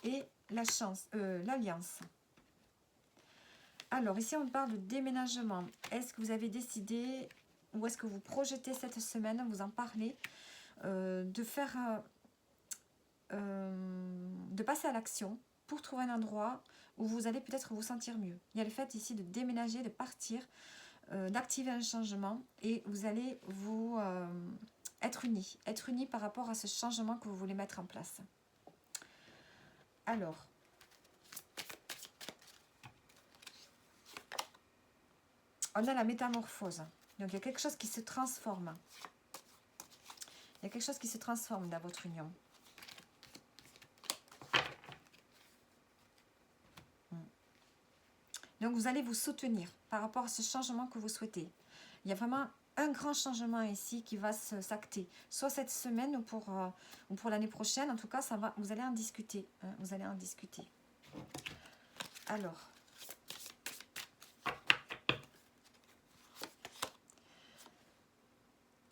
et la chance, l'alliance. Alors, ici, on parle de déménagement. Est-ce que vous avez décidé, ou est-ce que vous projetez cette semaine, vous en parlez, de faire, de passer à l'action pour trouver un endroit où vous allez peut-être vous sentir mieux. Il y a le fait ici de déménager, de partir, d'activer un changement, et vous allez vous être unis par rapport à ce changement que vous voulez mettre en place. Alors, on a la métamorphose. Donc, il y a quelque chose qui se transforme. Il y a quelque chose qui se transforme dans votre union. Donc, vous allez vous soutenir par rapport à ce changement que vous souhaitez. Il y a vraiment un grand changement ici qui va s'acter. Soit cette semaine ou pour l'année prochaine. En tout cas, ça va, vous allez en discuter. Hein, vous allez en discuter. Alors.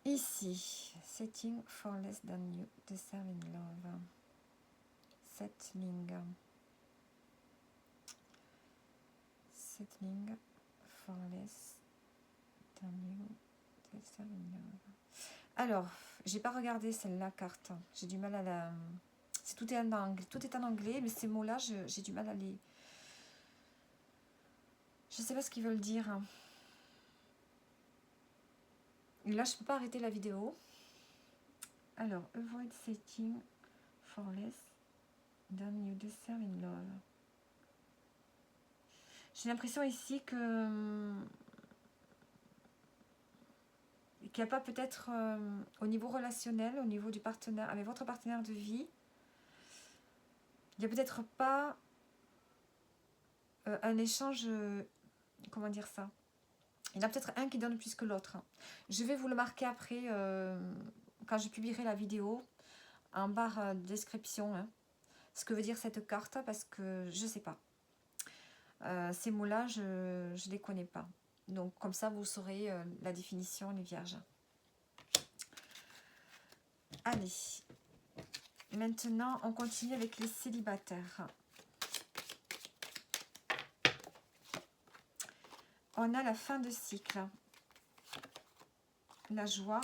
Ici, setting for less than you, deserving love. Settling for less than you, deserving love. Alors, j'ai pas regardé celle-là, carte. J'ai du mal à la... tout est en anglais, mais ces mots-là, j'ai du mal à les... Je sais pas ce qu'ils veulent dire. Et là, je peux pas arrêter la vidéo. Alors, avoid setting for less than you deserve in love. J'ai l'impression ici que qu'il n'y a pas peut-être au niveau relationnel, au niveau du partenaire, avec votre partenaire de vie, il n'y a peut-être pas un échange, comment dire ça? Il y en a peut-être un qui donne plus que l'autre. Je vais vous le marquer après, quand je publierai la vidéo, en barre de description, hein, ce que veut dire cette carte, parce que je ne sais pas. Ces mots-là, je ne les connais pas. Donc, comme ça, vous saurez la définition, les vierges. Allez. Maintenant, on continue avec les célibataires. On a la fin de cycle. La joie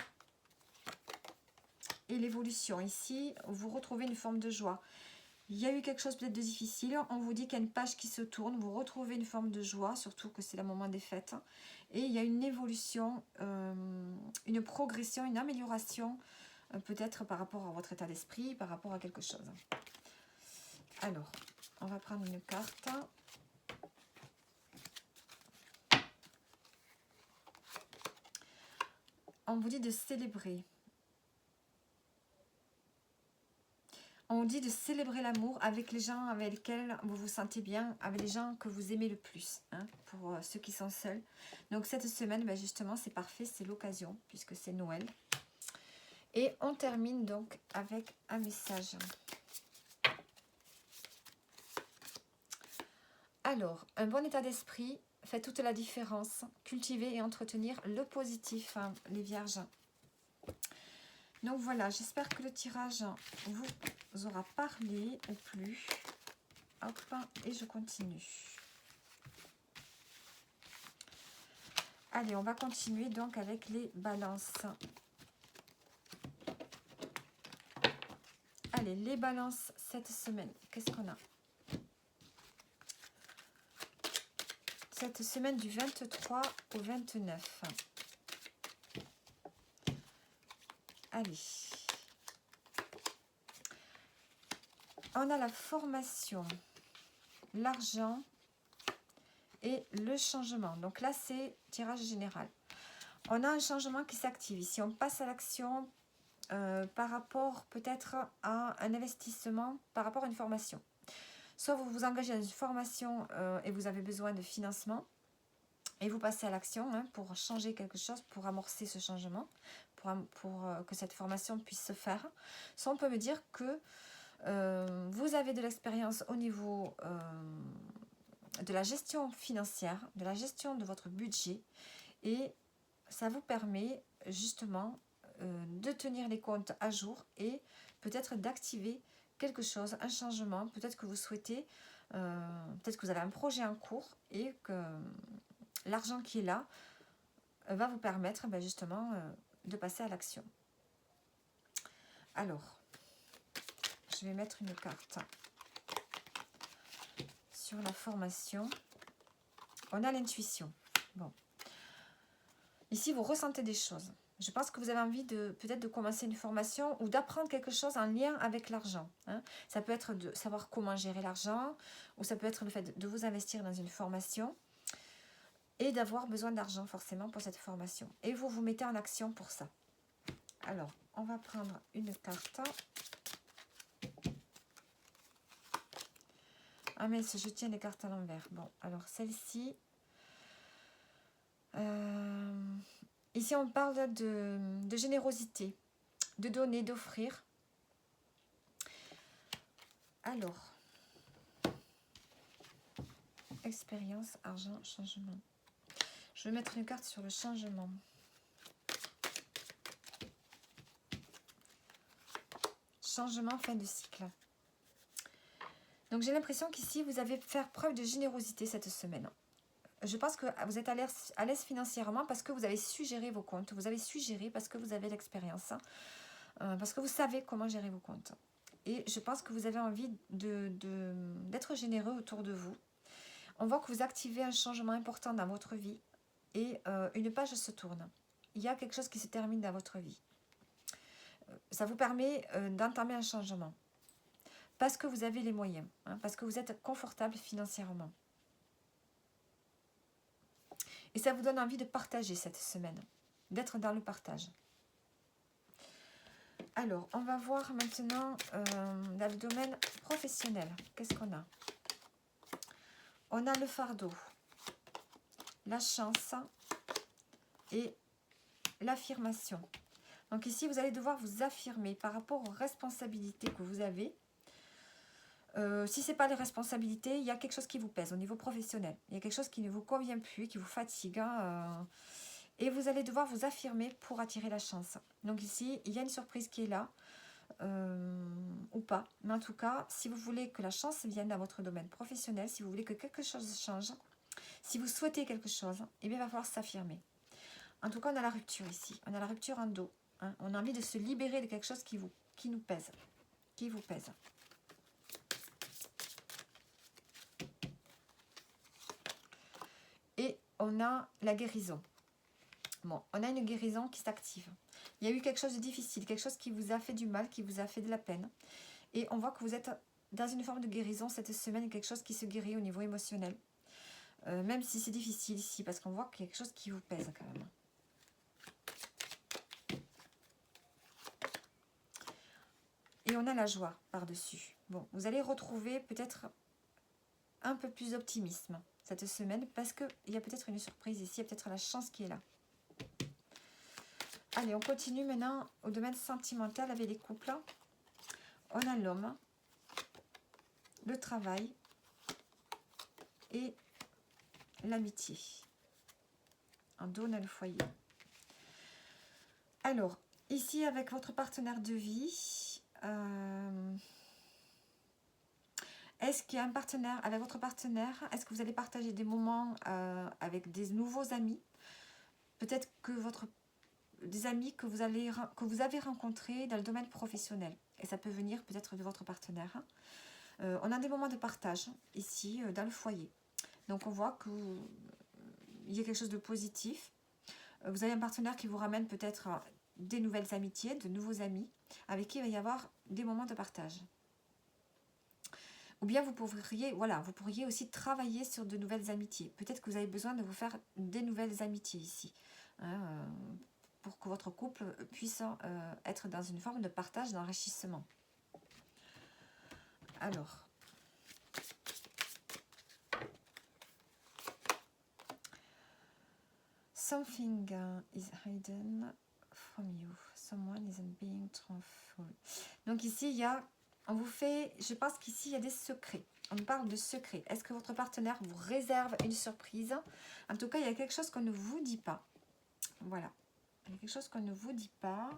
et l'évolution. Ici, vous retrouvez une forme de joie. Il y a eu quelque chose peut-être de difficile. On vous dit qu'il y a une page qui se tourne. Vous retrouvez une forme de joie, surtout que c'est le moment des fêtes. Et il y a une évolution, une progression, une amélioration, peut-être par rapport à votre état d'esprit, par rapport à quelque chose. Alors, on va prendre une carte. On vous dit de célébrer. On dit de célébrer l'amour avec les gens avec lesquels vous vous sentez bien, avec les gens que vous aimez le plus, hein, pour ceux qui sont seuls. Donc cette semaine, ben justement, c'est parfait, c'est l'occasion, puisque c'est Noël. Et on termine donc avec un message. Alors, un bon état d'esprit fait toute la différence. Cultiver et entretenir le positif, hein, les vierges. Donc voilà, j'espère que le tirage vous aura parlé ou plu. Hop, et je continue. Allez, on va continuer donc avec les balances. Allez, les balances cette semaine, qu'est-ce qu'on a? Cette semaine du 23 au 29. Allez. On a la formation, l'argent et le changement. Donc là, c'est tirage général. On a un changement qui s'active. Ici, on passe à l'action par rapport peut-être à un investissement, par rapport à une formation. Soit vous vous engagez dans une formation et vous avez besoin de financement et vous passez à l'action hein, pour changer quelque chose, pour amorcer ce changement, pour que cette formation puisse se faire. Soit on peut me dire que vous avez de l'expérience au niveau de la gestion financière, de la gestion de votre budget et ça vous permet justement de tenir les comptes à jour et peut-être d'activer quelque chose, un changement, peut-être que vous souhaitez, peut-être que vous avez un projet en cours et que l'argent qui est là va vous permettre justement de passer à l'action. Alors, je vais mettre une carte sur la formation. On a l'intuition. Bon. Ici, vous ressentez des choses. Je pense que vous avez envie peut-être de commencer une formation ou d'apprendre quelque chose en lien avec l'argent. Hein. Ça peut être de savoir comment gérer l'argent ou ça peut être le fait de vous investir dans une formation et d'avoir besoin d'argent forcément pour cette formation. Et vous vous mettez en action pour ça. Alors, on va prendre une carte. Ah mais je tiens les cartes à l'envers. Bon, alors celle-ci... Ici, on parle de générosité, de donner, d'offrir. Alors, expérience, argent, changement. Je vais mettre une carte sur le changement. Changement, fin de cycle. Donc, j'ai l'impression qu'ici, vous avez fait preuve de générosité cette semaine. Je pense que vous êtes à l'aise financièrement parce que vous avez su gérer vos comptes. Vous avez su gérer parce que vous avez l'expérience. Parce que vous savez comment gérer vos comptes. Et je pense que vous avez envie d'être généreux autour de vous. On voit que vous activez un changement important dans votre vie. Et une page se tourne. Il y a quelque chose qui se termine dans votre vie. Ça vous permet d'entamer un changement. Parce que vous avez les moyens. Hein, parce que vous êtes confortable financièrement. Et ça vous donne envie de partager cette semaine, d'être dans le partage. Alors, on va voir maintenant dans le domaine professionnel. Qu'est-ce qu'on a? On a le fardeau, la chance et l'affirmation. Donc ici, vous allez devoir vous affirmer par rapport aux responsabilités que vous avez. Si ce n'est pas les responsabilités, il y a quelque chose qui vous pèse au niveau professionnel. Il y a quelque chose qui ne vous convient plus, qui vous fatigue. Et vous allez devoir vous affirmer pour attirer la chance. Donc ici, il y a une surprise qui est là, ou pas. Mais en tout cas, si vous voulez que la chance vienne dans votre domaine professionnel, si vous voulez que quelque chose change, si vous souhaitez quelque chose, eh bien, il va falloir s'affirmer. En tout cas, on a la rupture ici. On a la rupture en dos. Hein. On a envie de se libérer de quelque chose qui nous pèse, qui vous pèse. Et on a la guérison. Bon, on a une guérison qui s'active. Il y a eu quelque chose de difficile, quelque chose qui vous a fait du mal, qui vous a fait de la peine. Et on voit que vous êtes dans une forme de guérison cette semaine, quelque chose qui se guérit au niveau émotionnel. Même si c'est difficile ici, parce qu'on voit qu'il y a quelque chose qui vous pèse quand même. Et on a la joie par-dessus. Bon, vous allez retrouver peut-être un peu plus d'optimisme cette semaine, parce qu'il y a peut-être une surprise ici, il y a peut-être la chance qui est là. Allez, on continue maintenant au domaine sentimental avec les couples. On a l'homme, le travail et l'amitié. En dos, on a le foyer. Alors, ici, avec votre partenaire de vie, est-ce qu'il y a un partenaire, avec votre partenaire, est-ce que vous allez partager des moments avec des nouveaux amis? Peut-être que des amis que vous avez rencontrés dans le domaine professionnel. Et ça peut venir peut-être de votre partenaire. On a des moments de partage ici, dans le foyer. Donc, on voit qu'il y a quelque chose de positif. Vous avez un partenaire qui vous ramène peut-être des nouvelles amitiés, de nouveaux amis, avec qui il va y avoir des moments de partage. Ou bien vous pourriez aussi travailler sur de nouvelles amitiés. Peut-être que vous avez besoin de vous faire des nouvelles amitiés ici, hein, pour que votre couple puisse être dans une forme de partage, d'enrichissement. Alors, something is hidden from you. Someone isn't being truthful. Donc ici, on vous fait, je pense qu'ici, il y a des secrets. On parle de secrets. Est-ce que votre partenaire vous réserve une surprise? En tout cas, il y a quelque chose qu'on ne vous dit pas. Voilà. Il y a quelque chose qu'on ne vous dit pas.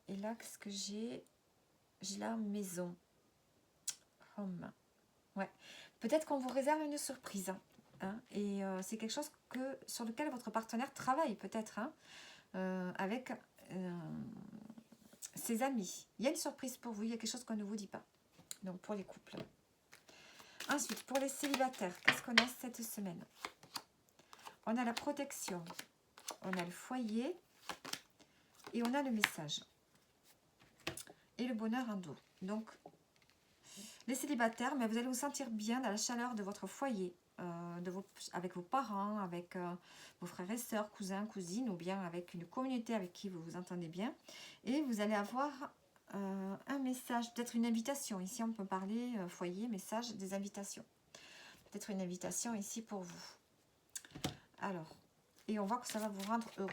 Et là, qu'est-ce que j'ai? J'ai la maison. Home. Ouais. Peut-être qu'on vous réserve une surprise. Hein, et c'est quelque chose sur lequel votre partenaire travaille peut-être, hein, avec ses amis. Il y a une surprise pour vous, il y a quelque chose qu'on ne vous dit pas. Donc pour les couples. Ensuite, pour les célibataires, qu'est-ce qu'on a cette semaine? On a la protection, on a le foyer et on a le message. Et le bonheur en dos. Donc, les célibataires, mais vous allez vous sentir bien dans la chaleur de votre foyer, avec vos parents, avec vos frères et sœurs, cousins, cousines, ou bien avec une communauté avec qui vous vous entendez bien. Et vous allez avoir un message, peut-être une invitation. Ici, on peut parler foyer, message, des invitations. Peut-être une invitation ici pour vous. Alors, et on voit que ça va vous rendre heureux.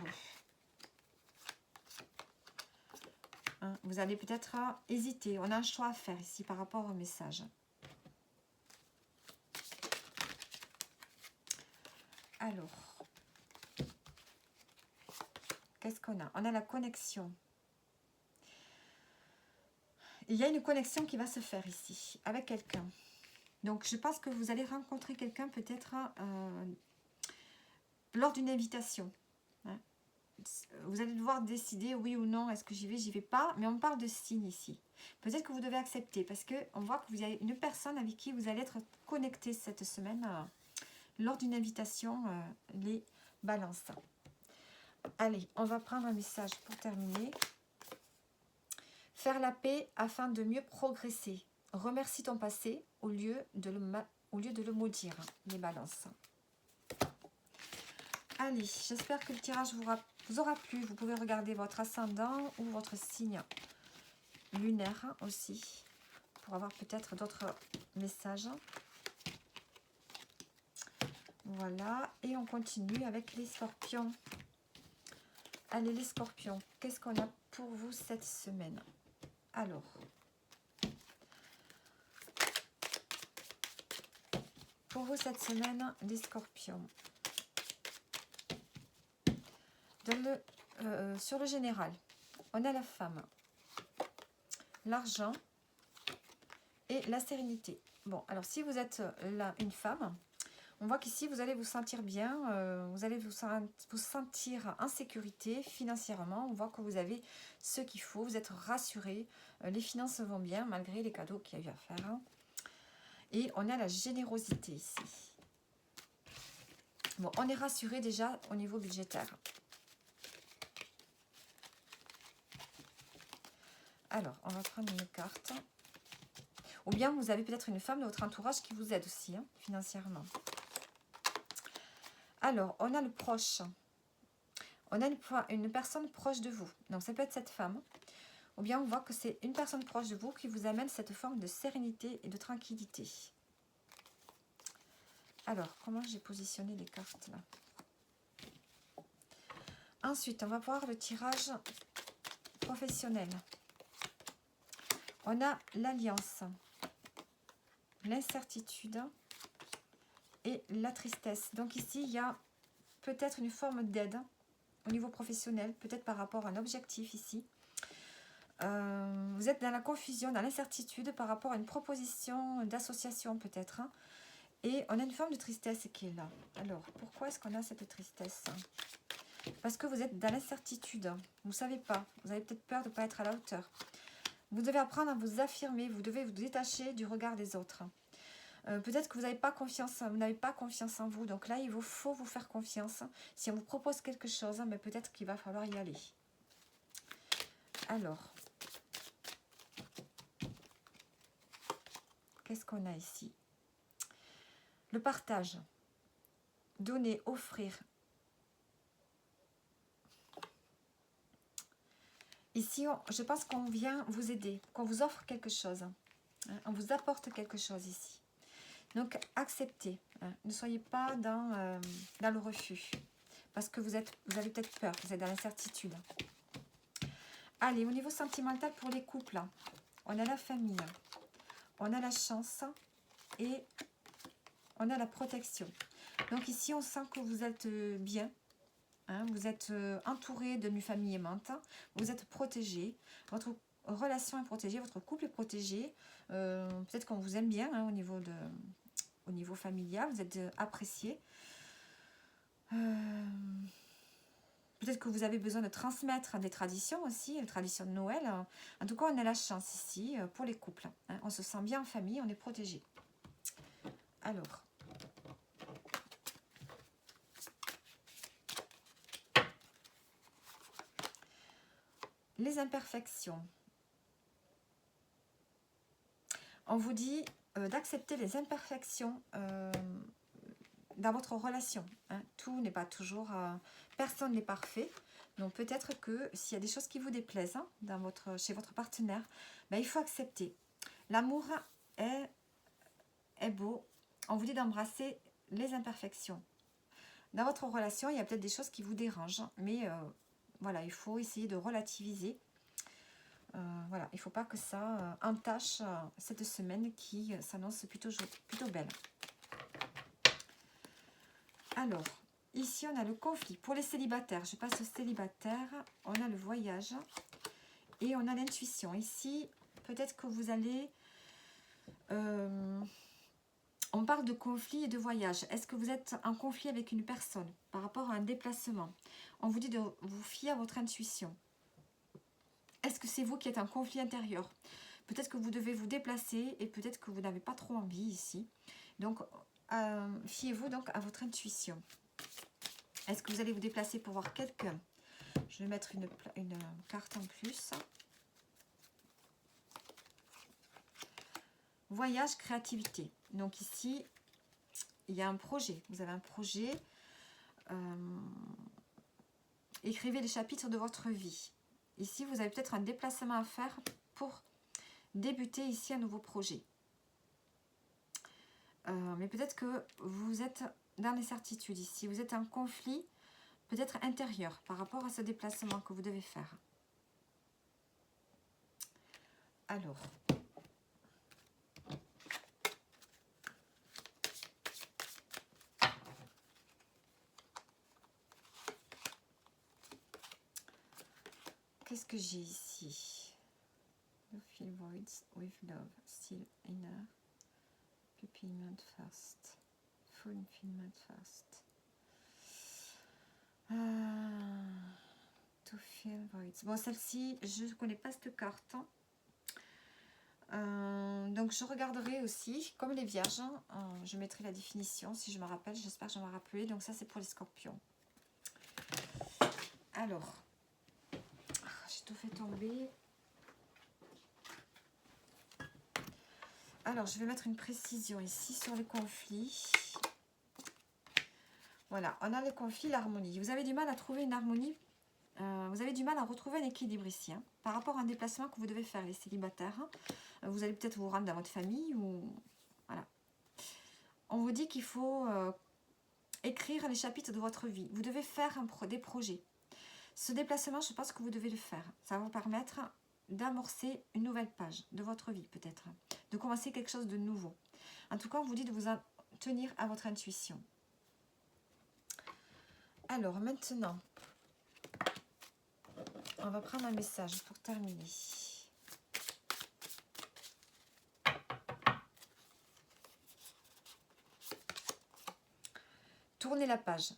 Hein, vous allez peut-être hésiter. On a un choix à faire ici par rapport au message. Alors, qu'est-ce qu'on a? On a la connexion. Il y a une connexion qui va se faire ici, avec quelqu'un. Donc, je pense que vous allez rencontrer quelqu'un peut-être lors d'une invitation. Hein. Vous allez devoir décider oui ou non, est-ce que j'y vais pas, mais on parle de signe ici. Peut-être que vous devez accepter, parce qu'on voit que vous avez une personne avec qui vous allez être connecté cette semaine lors d'une invitation, les balances. Allez, on va prendre un message pour terminer. Faire la paix afin de mieux progresser. Remercie ton passé au lieu de le maudire, les balances. Allez, j'espère que le tirage vous aura plu. Vous pouvez regarder votre ascendant ou votre signe lunaire aussi, pour avoir peut-être d'autres messages. Voilà, et on continue avec les scorpions. Allez, les scorpions, qu'est-ce qu'on a pour vous cette semaine? Alors, pour vous cette semaine, les scorpions. Sur le général, on a la femme, l'argent et la sérénité. Bon, alors si vous êtes là une femme, on voit qu'ici vous allez vous sentir bien, vous allez vous sentir en sécurité financièrement. On voit que vous avez ce qu'il faut, vous êtes rassuré, les finances vont bien malgré les cadeaux qu'il y a eu à faire. Hein. Et on a la générosité ici. Bon, on est rassuré déjà au niveau budgétaire. Alors, on va prendre une carte. Ou bien vous avez peut-être une femme de votre entourage qui vous aide aussi, hein, financièrement. Alors, on a le proche. On a une personne proche de vous. Donc, ça peut être cette femme. Ou bien on voit que c'est une personne proche de vous qui vous amène cette forme de sérénité et de tranquillité. Alors, comment j'ai positionné les cartes là? Ensuite, on va voir le tirage professionnel. On a l'alliance, l'incertitude et la tristesse. Donc ici, il y a peut-être une forme d'aide au niveau professionnel, peut-être par rapport à un objectif ici. Vous êtes dans la confusion, dans l'incertitude par rapport à une proposition d'association peut-être. Hein. Et on a une forme de tristesse qui est là. Alors, pourquoi est-ce qu'on a cette tristesse? Parce que vous êtes dans l'incertitude. Vous ne savez pas. Vous avez peut-être peur de ne pas être à la hauteur. Vous devez apprendre à vous affirmer. Vous devez vous détacher du regard des autres. Peut-être que vous n'avez pas confiance en vous. Donc là, il faut vous faire confiance. Si on vous propose quelque chose, mais peut-être qu'il va falloir y aller. Alors, qu'est-ce qu'on a ici? Le partage. Donner, offrir. Ici, je pense qu'on vient vous aider, qu'on vous offre quelque chose. Hein, on vous apporte quelque chose ici. Donc, acceptez. Hein, ne soyez pas dans le refus. Parce que vous avez peut-être peur, vous êtes dans l'incertitude. Allez, au niveau sentimental pour les couples, on a la famille, on a la chance et on a la protection. Donc ici, on sent que vous êtes bien. Hein, vous êtes entouré d'une famille aimante, vous êtes protégé, votre relation est protégée, votre couple est protégé, peut-être qu'on vous aime bien hein, au niveau familial, vous êtes apprécié. Peut-être que vous avez besoin de transmettre des traditions aussi, les traditions de Noël. En tout cas, on a la chance ici pour les couples. Hein, on se sent bien en famille, on est protégé. Alors... les imperfections. On vous dit d'accepter les imperfections dans votre relation. Hein. Tout n'est pas toujours... personne n'est parfait. Donc peut-être que s'il y a des choses qui vous déplaisent hein, chez votre partenaire, ben, il faut accepter. L'amour est beau. On vous dit d'embrasser les imperfections. Dans votre relation, il y a peut-être des choses qui vous dérangent, mais... voilà, il faut essayer de relativiser. Voilà, il ne faut pas que ça entache cette semaine qui s'annonce plutôt belle. Alors, ici on a le conflit. Pour les célibataires, je passe au célibataire. On a le voyage et on a l'intuition. Ici, peut-être que vous allez... on parle de conflit et de voyage. Est-ce que vous êtes en conflit avec une personne par rapport à un déplacement? On vous dit de vous fier à votre intuition. Est-ce que c'est vous qui êtes en conflit intérieur? Peut-être que vous devez vous déplacer et peut-être que vous n'avez pas trop envie ici. Donc, fiez-vous donc à votre intuition. Est-ce que vous allez vous déplacer pour voir quelqu'un? Je vais mettre une carte en plus. Voyage, créativité. Donc ici, il y a un projet. Vous avez un projet. Écrivez les chapitres de votre vie. Ici, vous avez peut-être un déplacement à faire pour débuter ici un nouveau projet. Mais peut-être que vous êtes dans l'incertitude ici. Vous êtes en conflit peut-être intérieur par rapport à ce déplacement que vous devez faire. Alors... qu'est-ce que j'ai ici? You feel voids with love, still inner. Fulfillment first. Fulfillment first. To feel voids. Bon, celle-ci, je ne connais pas cette carte. Donc, je regarderai aussi, comme les vierges, je mettrai la définition si je me rappelle. J'espère que je vais me rappeler. Donc, ça, c'est pour les scorpions. Alors... j'ai tout fait tomber. Alors, je vais mettre une précision ici sur les conflits. Voilà, on a le conflit, l'harmonie. Vous avez du mal à trouver une harmonie. Vous avez du mal à retrouver un équilibre ici. Hein, par rapport à un déplacement que vous devez faire, les célibataires. Vous allez peut-être vous rendre dans votre famille. Ou voilà. On vous dit qu'il faut écrire les chapitres de votre vie. Vous devez faire des projets. Ce déplacement, je pense que vous devez le faire. Ça va vous permettre d'amorcer une nouvelle page de votre vie, peut-être. De commencer quelque chose de nouveau. En tout cas, on vous dit de vous tenir à votre intuition. Alors maintenant, on va prendre un message pour terminer. Tournez la page.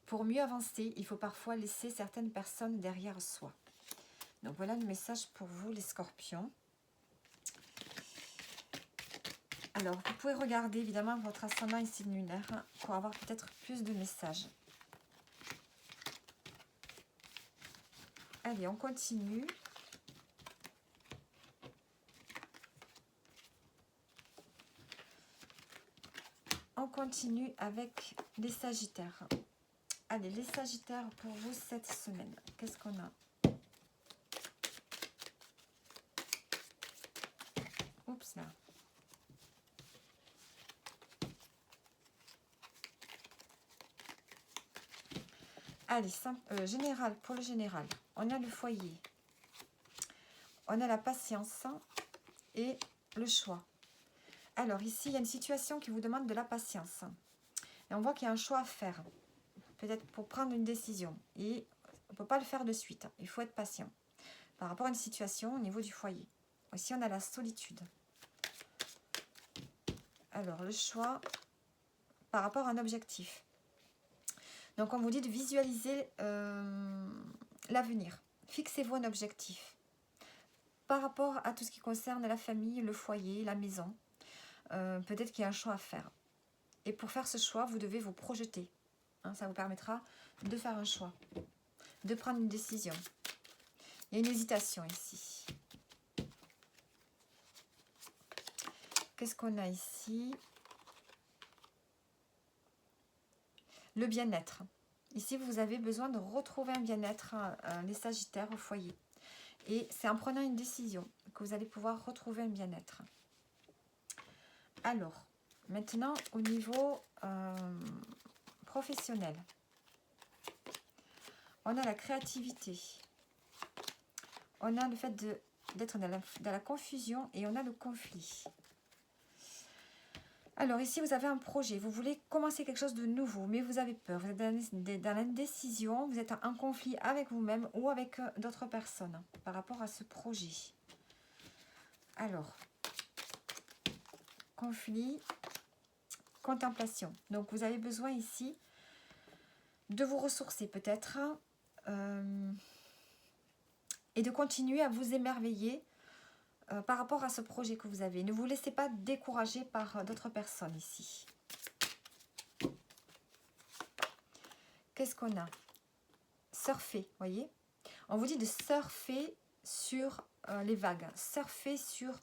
Pour mieux avancer, il faut parfois laisser certaines personnes derrière soi. Donc voilà le message pour vous les scorpions. Alors vous pouvez regarder évidemment votre ascendant et signe lunaire pour avoir peut-être plus de messages. Allez, on continue. On continue avec les Sagittaires. Allez, les Sagittaires pour vous cette semaine. Qu'est-ce qu'on a? Oups là. Allez, général, pour le général, on a le foyer. On a la patience et le choix. Alors ici, il y a une situation qui vous demande de la patience. Et on voit qu'il y a un choix à faire. Peut-être pour prendre une décision. Et on ne peut pas le faire de suite. Il faut être patient. Par rapport à une situation au niveau du foyer. Aussi, on a la solitude. Alors, le choix par rapport à un objectif. Donc, on vous dit de visualiser l'avenir. Fixez-vous un objectif. Par rapport à tout ce qui concerne la famille, le foyer, la maison. Peut-être qu'il y a un choix à faire. Et pour faire ce choix, vous devez vous projeter. Hein, ça vous permettra de faire un choix, de prendre une décision. Il y a une hésitation ici. Qu'est-ce qu'on a ici? Le bien-être. Ici, vous avez besoin de retrouver un bien-être, les Sagittaires au foyer. Et c'est en prenant une décision que vous allez pouvoir retrouver un bien-être. Alors, maintenant, au niveau professionnel, on a la créativité. On a le fait d'être dans la confusion et on a le conflit. Alors ici, vous avez un projet. Vous voulez commencer quelque chose de nouveau, mais vous avez peur. Vous êtes dans l'indécision. Vous êtes en conflit avec vous-même ou avec d'autres personnes par rapport à ce projet. Alors, conflit, contemplation. Donc, vous avez besoin ici de vous ressourcer peut-être et de continuer à vous émerveiller par rapport à ce projet que vous avez. Ne vous laissez pas décourager par d'autres personnes ici. Qu'est-ce qu'on a? Surfer, voyez? On vous dit de surfer sur les vagues, surfer sur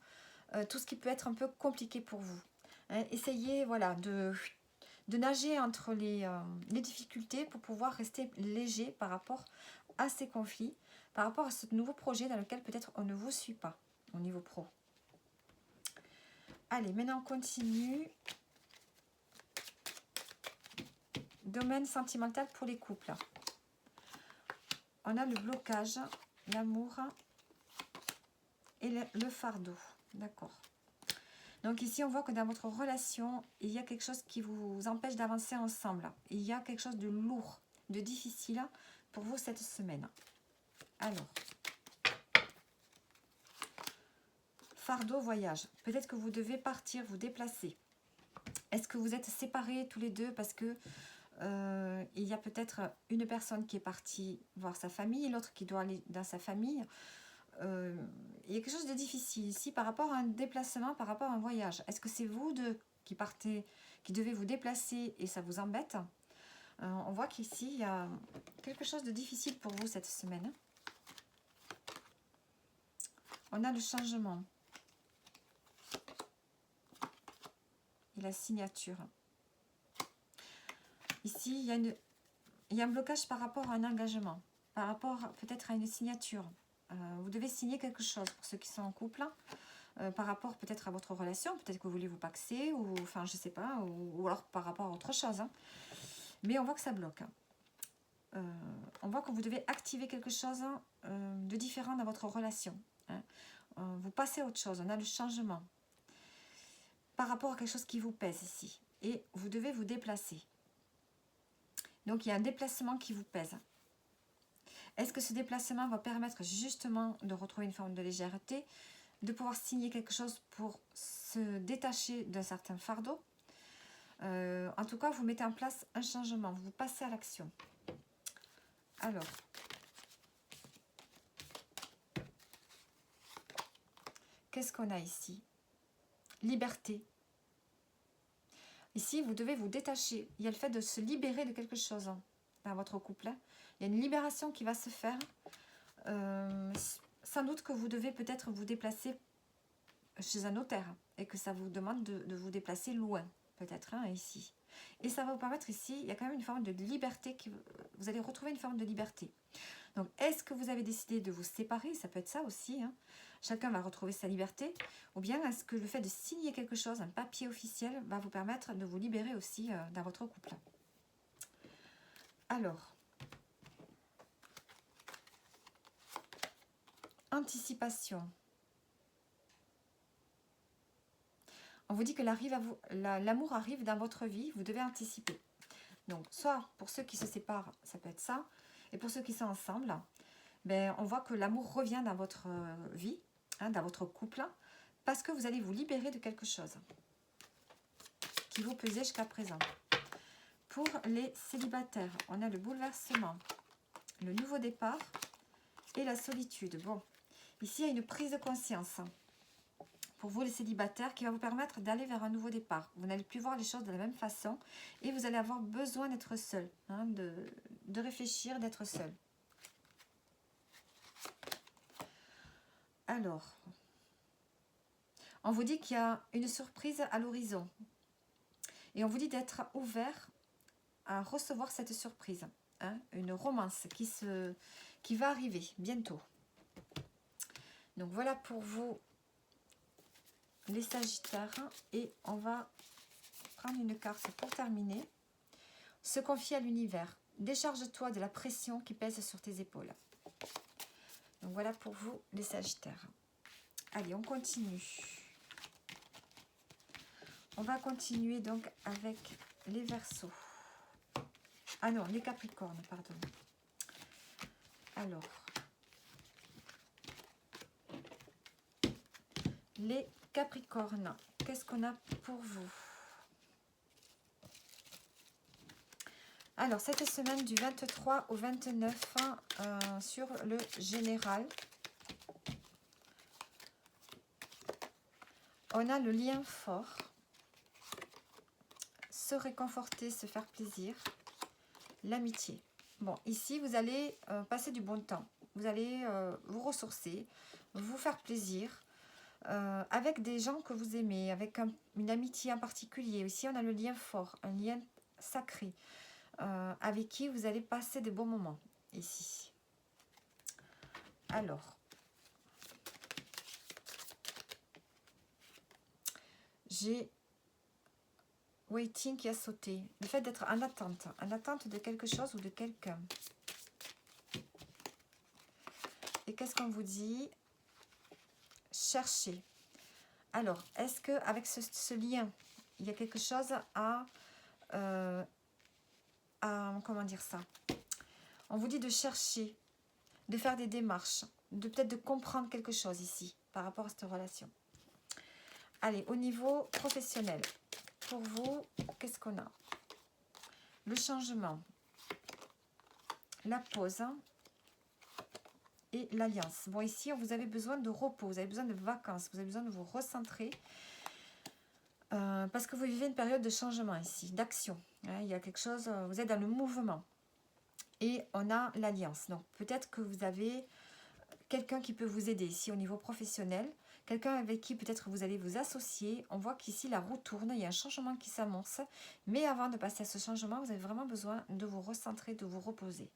tout ce qui peut être un peu compliqué pour vous. Hein, essayez voilà, de nager entre les difficultés pour pouvoir rester léger par rapport à ces conflits, par rapport à ce nouveau projet dans lequel peut-être on ne vous suit pas au niveau pro. Allez, maintenant on continue. Domaine sentimental pour les couples. On a le blocage, l'amour et le fardeau. D'accord. Donc ici, on voit que dans votre relation, il y a quelque chose qui vous empêche d'avancer ensemble. Il y a quelque chose de lourd, de difficile pour vous cette semaine. Alors, fardeau, voyage. Peut-être que vous devez partir, vous déplacer. Est-ce que vous êtes séparés tous les deux parce que il y a peut-être une personne qui est partie voir sa famille et l'autre qui doit aller dans sa famille. Il y a quelque chose de difficile ici par rapport à un déplacement, par rapport à un voyage. Est-ce que c'est vous deux qui partez, qui devez vous déplacer et ça vous embête? On voit qu'ici, il y a quelque chose de difficile pour vous cette semaine. On a le changement. Et la signature. Ici, il y a un blocage par rapport à un engagement, par rapport peut-être à une signature. Vous devez signer quelque chose pour ceux qui sont en couple, par rapport peut-être à votre relation, peut-être que vous voulez vous paxer, ou enfin je sais pas, ou alors par rapport à autre chose. Hein. Mais on voit que ça bloque. On voit que vous devez activer quelque chose de différent dans votre relation. Hein. Vous passez à autre chose, on a le changement. Par rapport à quelque chose qui vous pèse ici. et vous devez vous déplacer. Donc, il y a un déplacement qui vous pèse. Est-ce que ce déplacement va permettre justement de retrouver une forme de légèreté, de pouvoir signer quelque chose pour se détacher d'un certain fardeau? En tout cas, vous mettez en place un changement, vous passez à l'action. Alors, qu'est-ce qu'on a ici? Liberté. Ici, vous devez vous détacher. Il y a le fait de se libérer de quelque chose dans votre couple. Il y a une libération qui va se faire. Sans doute que vous devez peut-être vous déplacer chez un notaire et que ça vous demande de vous déplacer loin, peut-être, ici. Et ça va vous permettre ici, il y a quand même une forme de liberté, vous allez retrouver une forme de liberté. Donc, est-ce que vous avez décidé de vous séparer? Ça peut être ça aussi. Chacun va retrouver sa liberté. Ou bien, est-ce que le fait de signer quelque chose, un papier officiel, va vous permettre de vous libérer aussi dans votre couple? Alors, anticipation. On vous dit que l'amour arrive dans votre vie, vous devez anticiper. Donc, soit pour ceux qui se séparent, ça peut être ça. Et pour ceux qui sont ensemble, ben, on voit que l'amour revient dans votre vie, dans votre couple, parce que vous allez vous libérer de quelque chose qui vous pesait jusqu'à présent. Pour les célibataires, on a le bouleversement, le nouveau départ et la solitude. Bon, ici, il y a une prise de conscience pour vous les célibataires qui va vous permettre d'aller vers un nouveau départ. Vous n'allez plus voir les choses de la même façon et vous allez avoir besoin d'être seul, de réfléchir, d'être seul. Alors, on vous dit qu'il y a une surprise à l'horizon et on vous dit d'être ouvert à recevoir cette surprise, une romance qui va arriver bientôt. Donc voilà pour vous les Sagittaires et on va prendre une carte pour terminer. Se confier à l'univers. Décharge-toi de la pression qui pèse sur tes épaules. Donc voilà pour vous les Sagittaires. Allez, on continue. On va continuer donc avec les Verseaux. Ah non, les Capricornes, pardon. Alors, les Capricornes, qu'est-ce qu'on a pour vous? Alors, cette semaine du 23 au 29 sur le général, on a le lien fort, se réconforter, se faire plaisir, l'amitié. Bon, ici, vous allez passer du bon temps. Vous allez vous ressourcer, vous faire plaisir avec des gens que vous aimez, avec une amitié en particulier. Ici, on a le lien fort, un lien sacré, avec qui vous allez passer de bons moments, ici. Alors, j'ai waiting qui a sauté. Le fait d'être en attente de quelque chose ou de quelqu'un. Et qu'est-ce qu'on vous dit? Chercher. Alors, est-ce qu'avec ce lien, il y a quelque chose à comment dire ça? On vous dit de chercher, de faire des démarches, de peut-être de comprendre quelque chose ici, par rapport à cette relation. Allez, au niveau professionnel, pour vous, qu'est-ce qu'on a? Le changement, la pause et l'alliance. Bon, ici, vous avez besoin de repos, vous avez besoin de vacances, vous avez besoin de vous recentrer parce que vous vivez une période de changement ici, d'action. Il y a quelque chose, vous êtes dans le mouvement. Et on a l'alliance. Donc, peut-être que vous avez quelqu'un qui peut vous aider ici au niveau professionnel, quelqu'un avec qui peut-être vous allez vous associer. On voit qu'ici la roue tourne, il y a un changement qui s'amorce, mais avant de passer à ce changement, vous avez vraiment besoin de vous recentrer, de vous reposer.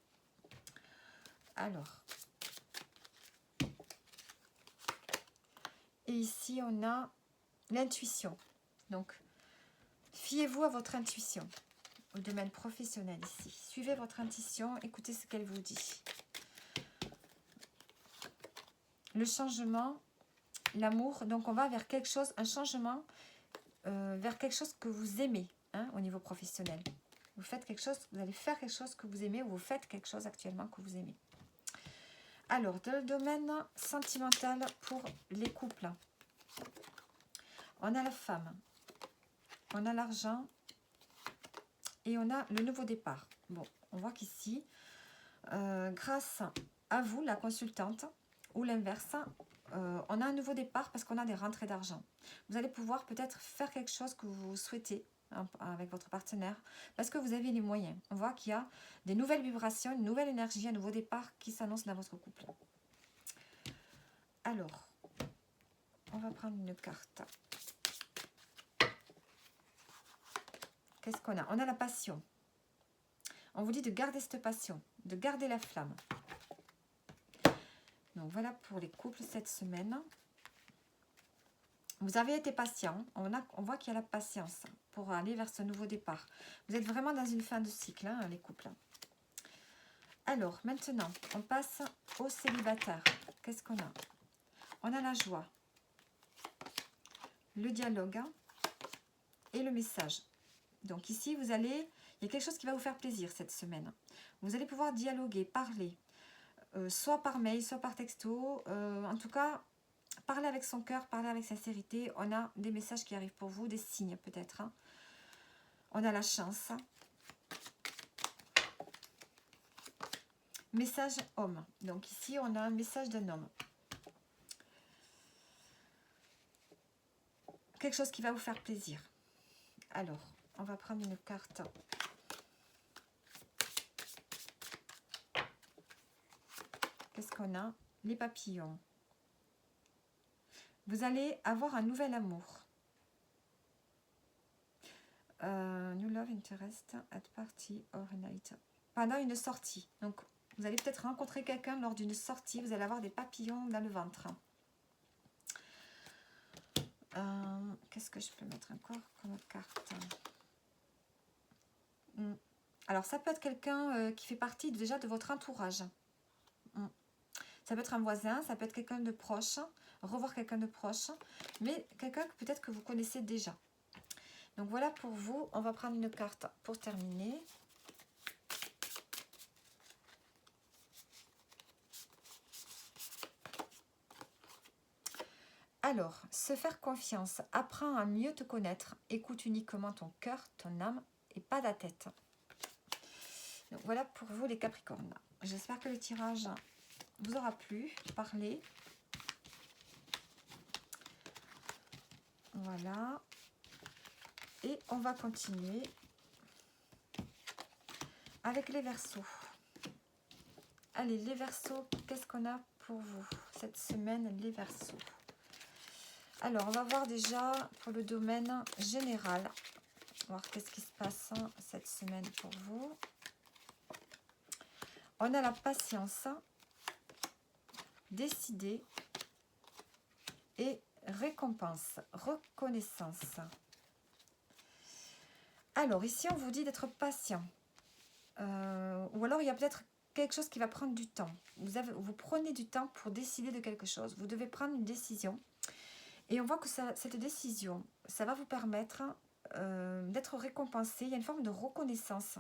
Alors, et ici on a l'intuition. Donc, fiez-vous à votre intuition au domaine professionnel ici. Suivez votre intuition, écoutez ce qu'elle vous dit. Le changement, l'amour, donc on va vers quelque chose, un changement vers quelque chose que vous aimez. hein, au niveau professionnel. Vous faites quelque chose, vous allez faire quelque chose que vous aimez ou vous faites quelque chose actuellement que vous aimez. Alors, dans le domaine sentimental pour les couples, on a la femme, on a l'argent et on a le nouveau départ. Bon, on voit qu'ici, grâce à vous, la consultante, ou l'inverse, on a un nouveau départ parce qu'on a des rentrées d'argent. Vous allez pouvoir peut-être faire quelque chose que vous souhaitez hein, avec votre partenaire parce que vous avez les moyens. On voit qu'il y a des nouvelles vibrations, une nouvelle énergie, un nouveau départ qui s'annonce dans votre couple. Alors, on va prendre une carte. Qu'est-ce qu'on a? On a la passion. On vous dit de garder cette passion, de garder la flamme. Donc voilà pour les couples cette semaine. Vous avez été patient. On voit qu'il y a la patience pour aller vers ce nouveau départ. Vous êtes vraiment dans une fin de cycle, hein, les couples. Alors, maintenant, on passe au célibataire. Qu'est-ce qu'on a? On a la joie, le dialogue hein, et le message. Donc ici, il y a quelque chose qui va vous faire plaisir cette semaine. Vous allez pouvoir dialoguer, parler, soit par mail, soit par texto. En tout cas, parler avec son cœur, parler avec sincérité. On a des messages qui arrivent pour vous, des signes peut-être. Hein. On a la chance. Message homme. Donc ici, on a un message d'un homme. Quelque chose qui va vous faire plaisir. Alors, on va prendre une carte. Qu'est-ce qu'on a? Les papillons. Vous allez avoir un nouvel amour. New love interest at party or night. Pendant une sortie. Donc, vous allez peut-être rencontrer quelqu'un lors d'une sortie. Vous allez avoir des papillons dans le ventre. Qu'est-ce que je peux mettre encore comme carte? Alors, ça peut être quelqu'un qui fait partie déjà de votre entourage. Ça peut être un voisin, ça peut être quelqu'un de proche, revoir quelqu'un de proche, mais quelqu'un que peut-être que vous connaissez déjà. Donc voilà pour vous, on va prendre une carte pour terminer. Alors, se faire confiance, apprends à mieux te connaître, écoute uniquement ton cœur, ton âme et pas ta tête. Donc voilà pour vous les Capricornes. J'espère que le tirage vous aura plu, parlez. Voilà. Et on va continuer avec les Verseaux. Allez, les Verseaux, qu'est-ce qu'on a pour vous cette semaine, les Verseaux? Alors, on va voir déjà pour le domaine général. Voir qu'est-ce qui se passe cette semaine pour vous. On a la patience, décider et récompense, reconnaissance. Alors, ici, on vous dit d'être patient. Ou alors, il y a peut-être quelque chose qui va prendre du temps. Vous prenez du temps pour décider de quelque chose. Vous devez prendre une décision. Et on voit que cette décision, ça va vous permettre d'être récompensé. Il y a une forme de reconnaissance.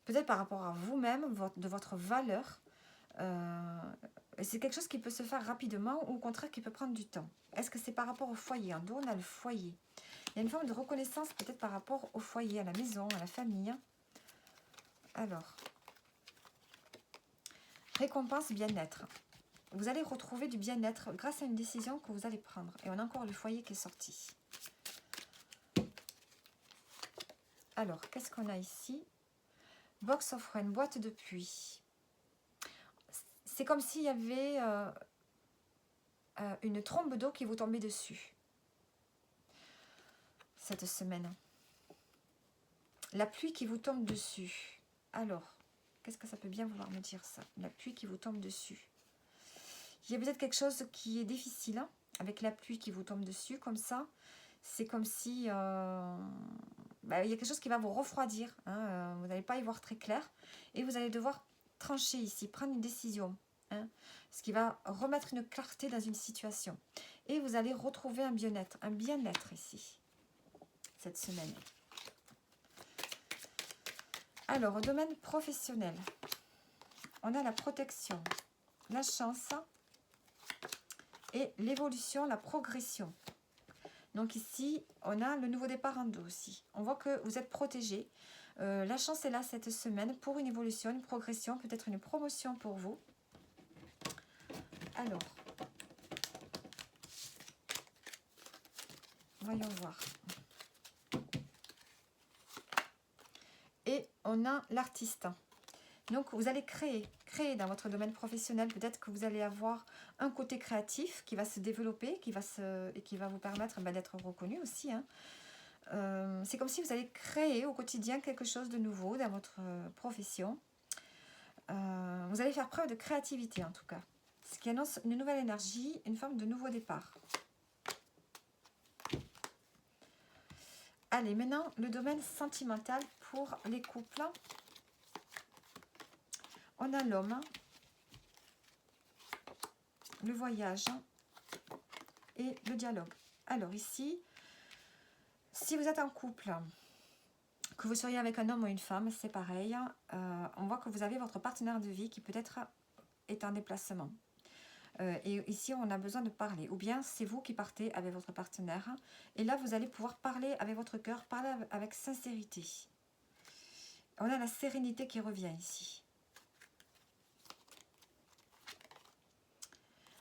Peut-être par rapport à vous-même, de votre valeur. C'est quelque chose qui peut se faire rapidement ou au contraire qui peut prendre du temps. Est-ce que c'est par rapport au foyer? En dos, on a le foyer. Il y a une forme de reconnaissance peut-être par rapport au foyer, à la maison, à la famille. Alors, récompense bien-être. Vous allez retrouver du bien-être grâce à une décision que vous allez prendre. Et on a encore le foyer qui est sorti. Alors, qu'est-ce qu'on a ici? Box of Rain, boîte de pluie. C'est comme s'il y avait une trombe d'eau qui vous tombait dessus. Cette semaine. La pluie qui vous tombe dessus. Alors, qu'est-ce que ça peut bien vouloir me dire ça? La pluie qui vous tombe dessus. Il y a peut-être quelque chose qui est difficile hein, avec la pluie qui vous tombe dessus, comme ça. C'est comme si... il y a quelque chose qui va vous refroidir. Hein, vous n'allez pas y voir très clair. Et vous allez devoir trancher ici, prendre une décision. Hein, ce qui va remettre une clarté dans une situation. Et vous allez retrouver un bien-être ici, cette semaine. Alors, au domaine professionnel, on a la protection, la chance et l'évolution, la progression. Donc ici, on a le nouveau départ en deux aussi. On voit que vous êtes protégé. La chance est là cette semaine pour une évolution, une progression, peut-être une promotion pour vous. Alors, voyons voir. Et on a l'artiste. Donc, vous allez créer dans votre domaine professionnel. Peut-être que vous allez avoir un côté créatif qui va se développer, et qui va vous permettre d'être reconnu aussi. Hein. C'est comme si vous allez créer au quotidien quelque chose de nouveau dans votre profession. Vous allez faire preuve de créativité en tout cas. Ce qui annonce une nouvelle énergie, une forme de nouveau départ. Allez, maintenant, le domaine sentimental pour les couples. On a l'homme, le voyage et le dialogue. Alors ici, si vous êtes en couple, que vous soyez avec un homme ou une femme, c'est pareil. On voit que vous avez votre partenaire de vie qui peut-être est en déplacement. Et ici, on a besoin de parler. Ou bien, c'est vous qui partez avec votre partenaire. Et là, vous allez pouvoir parler avec votre cœur, parler avec sincérité. On a la sérénité qui revient ici.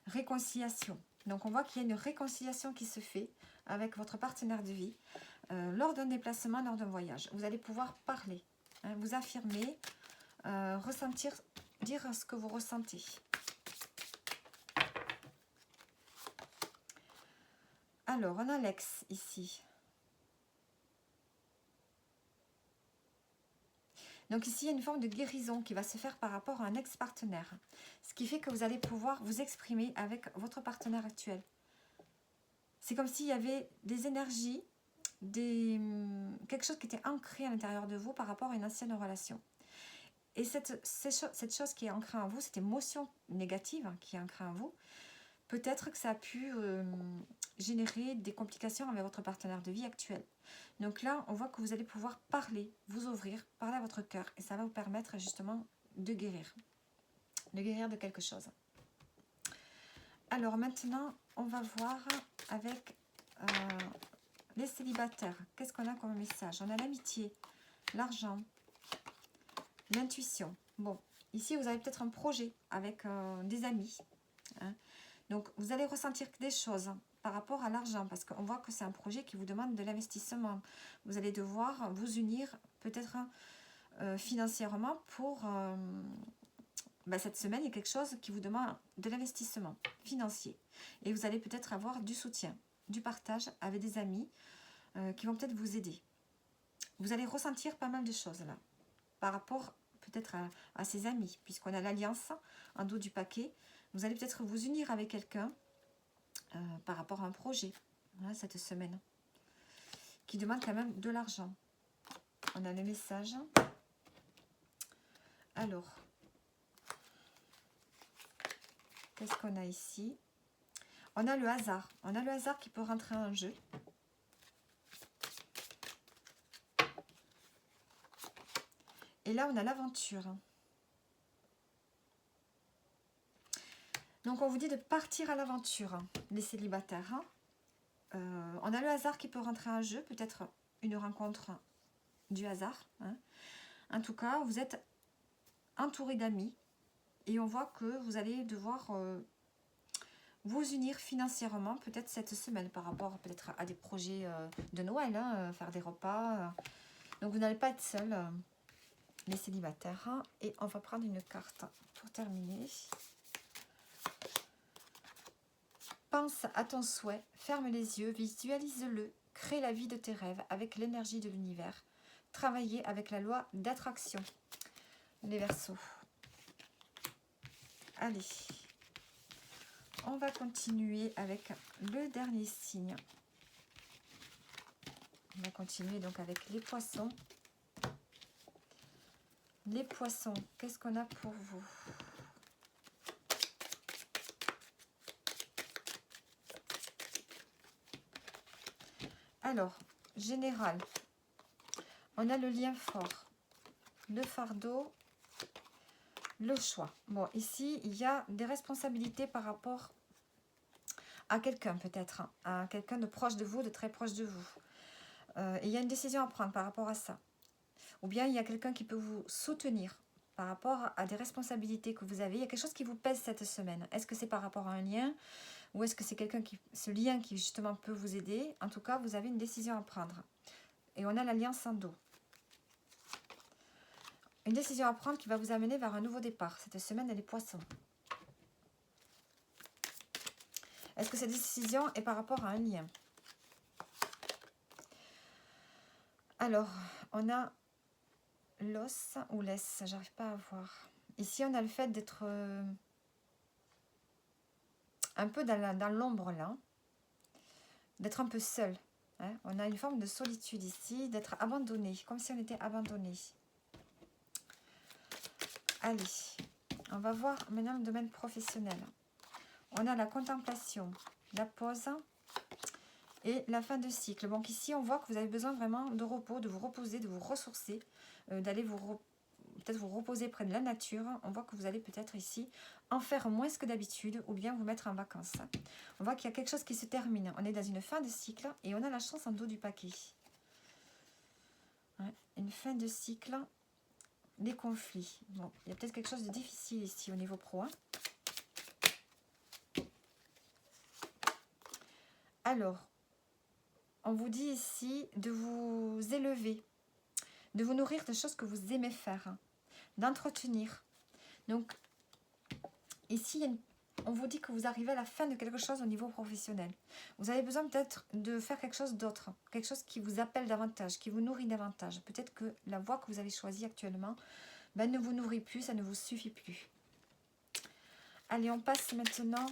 Réconciliation. Donc, on voit qu'il y a une réconciliation qui se fait avec votre partenaire de vie lors d'un déplacement, lors d'un voyage. Vous allez pouvoir parler, hein, vous affirmer, ressentir, dire ce que vous ressentez. Alors, on a l'ex ici. Donc ici, il y a une forme de guérison qui va se faire par rapport à un ex-partenaire. Ce qui fait que vous allez pouvoir vous exprimer avec votre partenaire actuel. C'est comme s'il y avait des énergies, quelque chose qui était ancré à l'intérieur de vous par rapport à une ancienne relation. Et cette chose qui est ancrée en vous, cette émotion négative qui est ancrée en vous, peut-être que ça a pu générer des complications avec votre partenaire de vie actuel. Donc là, on voit que vous allez pouvoir parler, vous ouvrir, parler à votre cœur. Et ça va vous permettre justement de guérir de quelque chose. Alors maintenant, on va voir avec les célibataires. Qu'est-ce qu'on a comme message? On a l'amitié, l'argent, l'intuition. Bon, ici, vous avez peut-être un projet avec des amis. Hein. Donc, vous allez ressentir des choses par rapport à l'argent, parce qu'on voit que c'est un projet qui vous demande de l'investissement. Vous allez devoir vous unir peut-être financièrement pour... cette semaine, il y a quelque chose qui vous demande de l'investissement financier. Et vous allez peut-être avoir du soutien, du partage avec des amis qui vont peut-être vous aider. Vous allez ressentir pas mal de choses là, par rapport peut-être à ces amis, puisqu'on a l'alliance en dos du paquet. Vous allez peut-être vous unir avec quelqu'un par rapport à un projet, voilà, cette semaine, qui demande quand même de l'argent. On a le message. Alors, qu'est-ce qu'on a ici? On a le hasard. On a le hasard qui peut rentrer en jeu. Et là, on a l'aventure. Donc, on vous dit de partir à l'aventure, les célibataires. On a le hasard qui peut rentrer en jeu, peut-être une rencontre du hasard. Hein. En tout cas, vous êtes entouré d'amis et on voit que vous allez devoir vous unir financièrement, peut-être cette semaine, par rapport peut-être à des projets de Noël, hein, faire des repas. Donc, vous n'allez pas être seul, les célibataires. Hein. Et on va prendre une carte pour terminer. Pense à ton souhait, ferme les yeux, visualise-le, crée la vie de tes rêves avec l'énergie de l'univers. Travaillez avec la loi d'attraction. Les Verseaux. Allez, on va continuer avec le dernier signe. On va continuer donc avec les Poissons. Les Poissons, qu'est-ce qu'on a pour vous ? Alors, général, on a le lien fort, le fardeau, le choix. Bon, ici, il y a des responsabilités par rapport à quelqu'un peut-être, hein, à quelqu'un de proche de vous, de très proche de vous. Il y a une décision à prendre par rapport à ça. Ou bien il y a quelqu'un qui peut vous soutenir par rapport à des responsabilités que vous avez. Il y a quelque chose qui vous pèse cette semaine. Est-ce que c'est par rapport à un lien ou est-ce que c'est ce lien qui justement peut vous aider? En tout cas, vous avez une décision à prendre. Et on a l'alliance en dos. Une décision à prendre qui va vous amener vers un nouveau départ. Cette semaine, elle est poissons. Est-ce que cette décision est par rapport à un lien? Alors, on a l'os ou l'ess, j'arrive pas à voir. Ici, on a le fait d'être un peu dans l'ombre là, d'être un peu seul. Hein. On a une forme de solitude ici, d'être abandonné, comme si on était abandonné. Allez, on va voir maintenant le domaine professionnel. On a la contemplation, la pause et la fin de cycle. Donc ici, on voit que vous avez besoin vraiment de repos, de vous reposer, de vous ressourcer, d'aller peut-être vous reposer près de la nature. On voit que vous allez peut-être ici en faire moins que d'habitude ou bien vous mettre en vacances. On voit qu'il y a quelque chose qui se termine. On est dans une fin de cycle et on a la chance en dos du paquet. Ouais, une fin de cycle, des conflits. Bon, il y a peut-être quelque chose de difficile ici au niveau pro. Hein. Alors, on vous dit ici de vous élever, de vous nourrir de choses que vous aimez faire, hein, d'entretenir. Donc, ici, on vous dit que vous arrivez à la fin de quelque chose au niveau professionnel. Vous avez besoin peut-être de faire quelque chose d'autre, quelque chose qui vous appelle davantage, qui vous nourrit davantage. Peut-être que la voie que vous avez choisie actuellement ne vous nourrit plus, ça ne vous suffit plus. Allez, on passe maintenant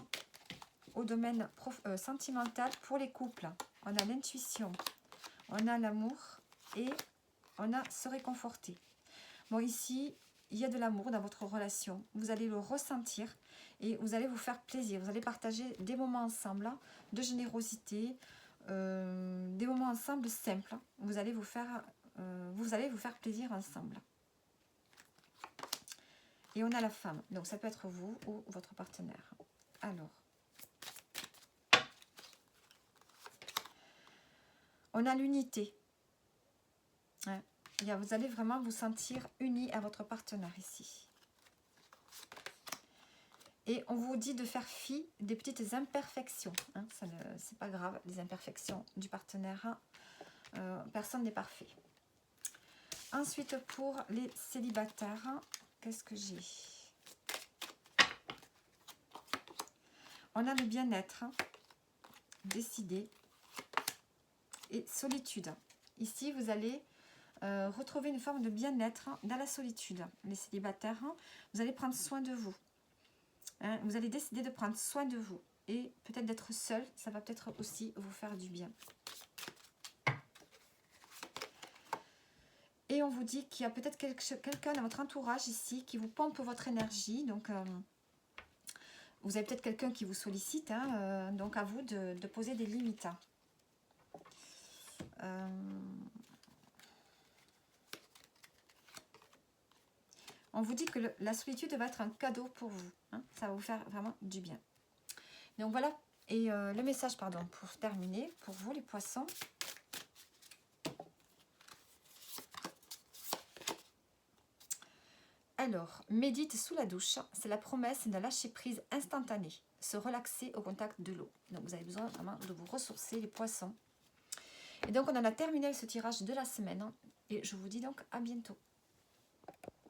au domaine sentimental pour les couples. On a l'intuition, on a l'amour et on a se réconforter. Bon, ici, il y a de l'amour dans votre relation. Vous allez le ressentir et vous allez vous faire plaisir. Vous allez partager des moments ensemble, de générosité, des moments ensemble simples. Vous allez vous faire plaisir ensemble. Et on a la femme. Donc, ça peut être vous ou votre partenaire. Alors, on a l'unité. Ouais. Vous allez vraiment vous sentir unis à votre partenaire ici. Et on vous dit de faire fi des petites imperfections. Hein, c'est pas grave, les imperfections du partenaire. Personne n'est parfait. Ensuite, pour les célibataires, qu'est-ce que j'ai? On a le bien-être, décider et solitude. Ici, vous allez retrouver une forme de bien-être dans la solitude. Les célibataires, vous allez prendre soin de vous. Hein, vous allez décider de prendre soin de vous. Et peut-être d'être seul, ça va peut-être aussi vous faire du bien. Et on vous dit qu'il y a peut-être quelqu'un dans votre entourage ici qui vous pompe votre énergie. Donc, vous avez peut-être quelqu'un qui vous sollicite. Hein, donc, à vous de poser des limites. On vous dit que la solitude va être un cadeau pour vous. Hein, ça va vous faire vraiment du bien. Donc, voilà. Et le message, pardon, pour terminer, pour vous les poissons. Alors, médite sous la douche, c'est la promesse d'un lâcher-prise instantané, se relaxer au contact de l'eau. Donc, vous avez besoin vraiment de vous ressourcer, les poissons. Et donc, on en a terminé ce tirage de la semaine. Et je vous dis donc à bientôt.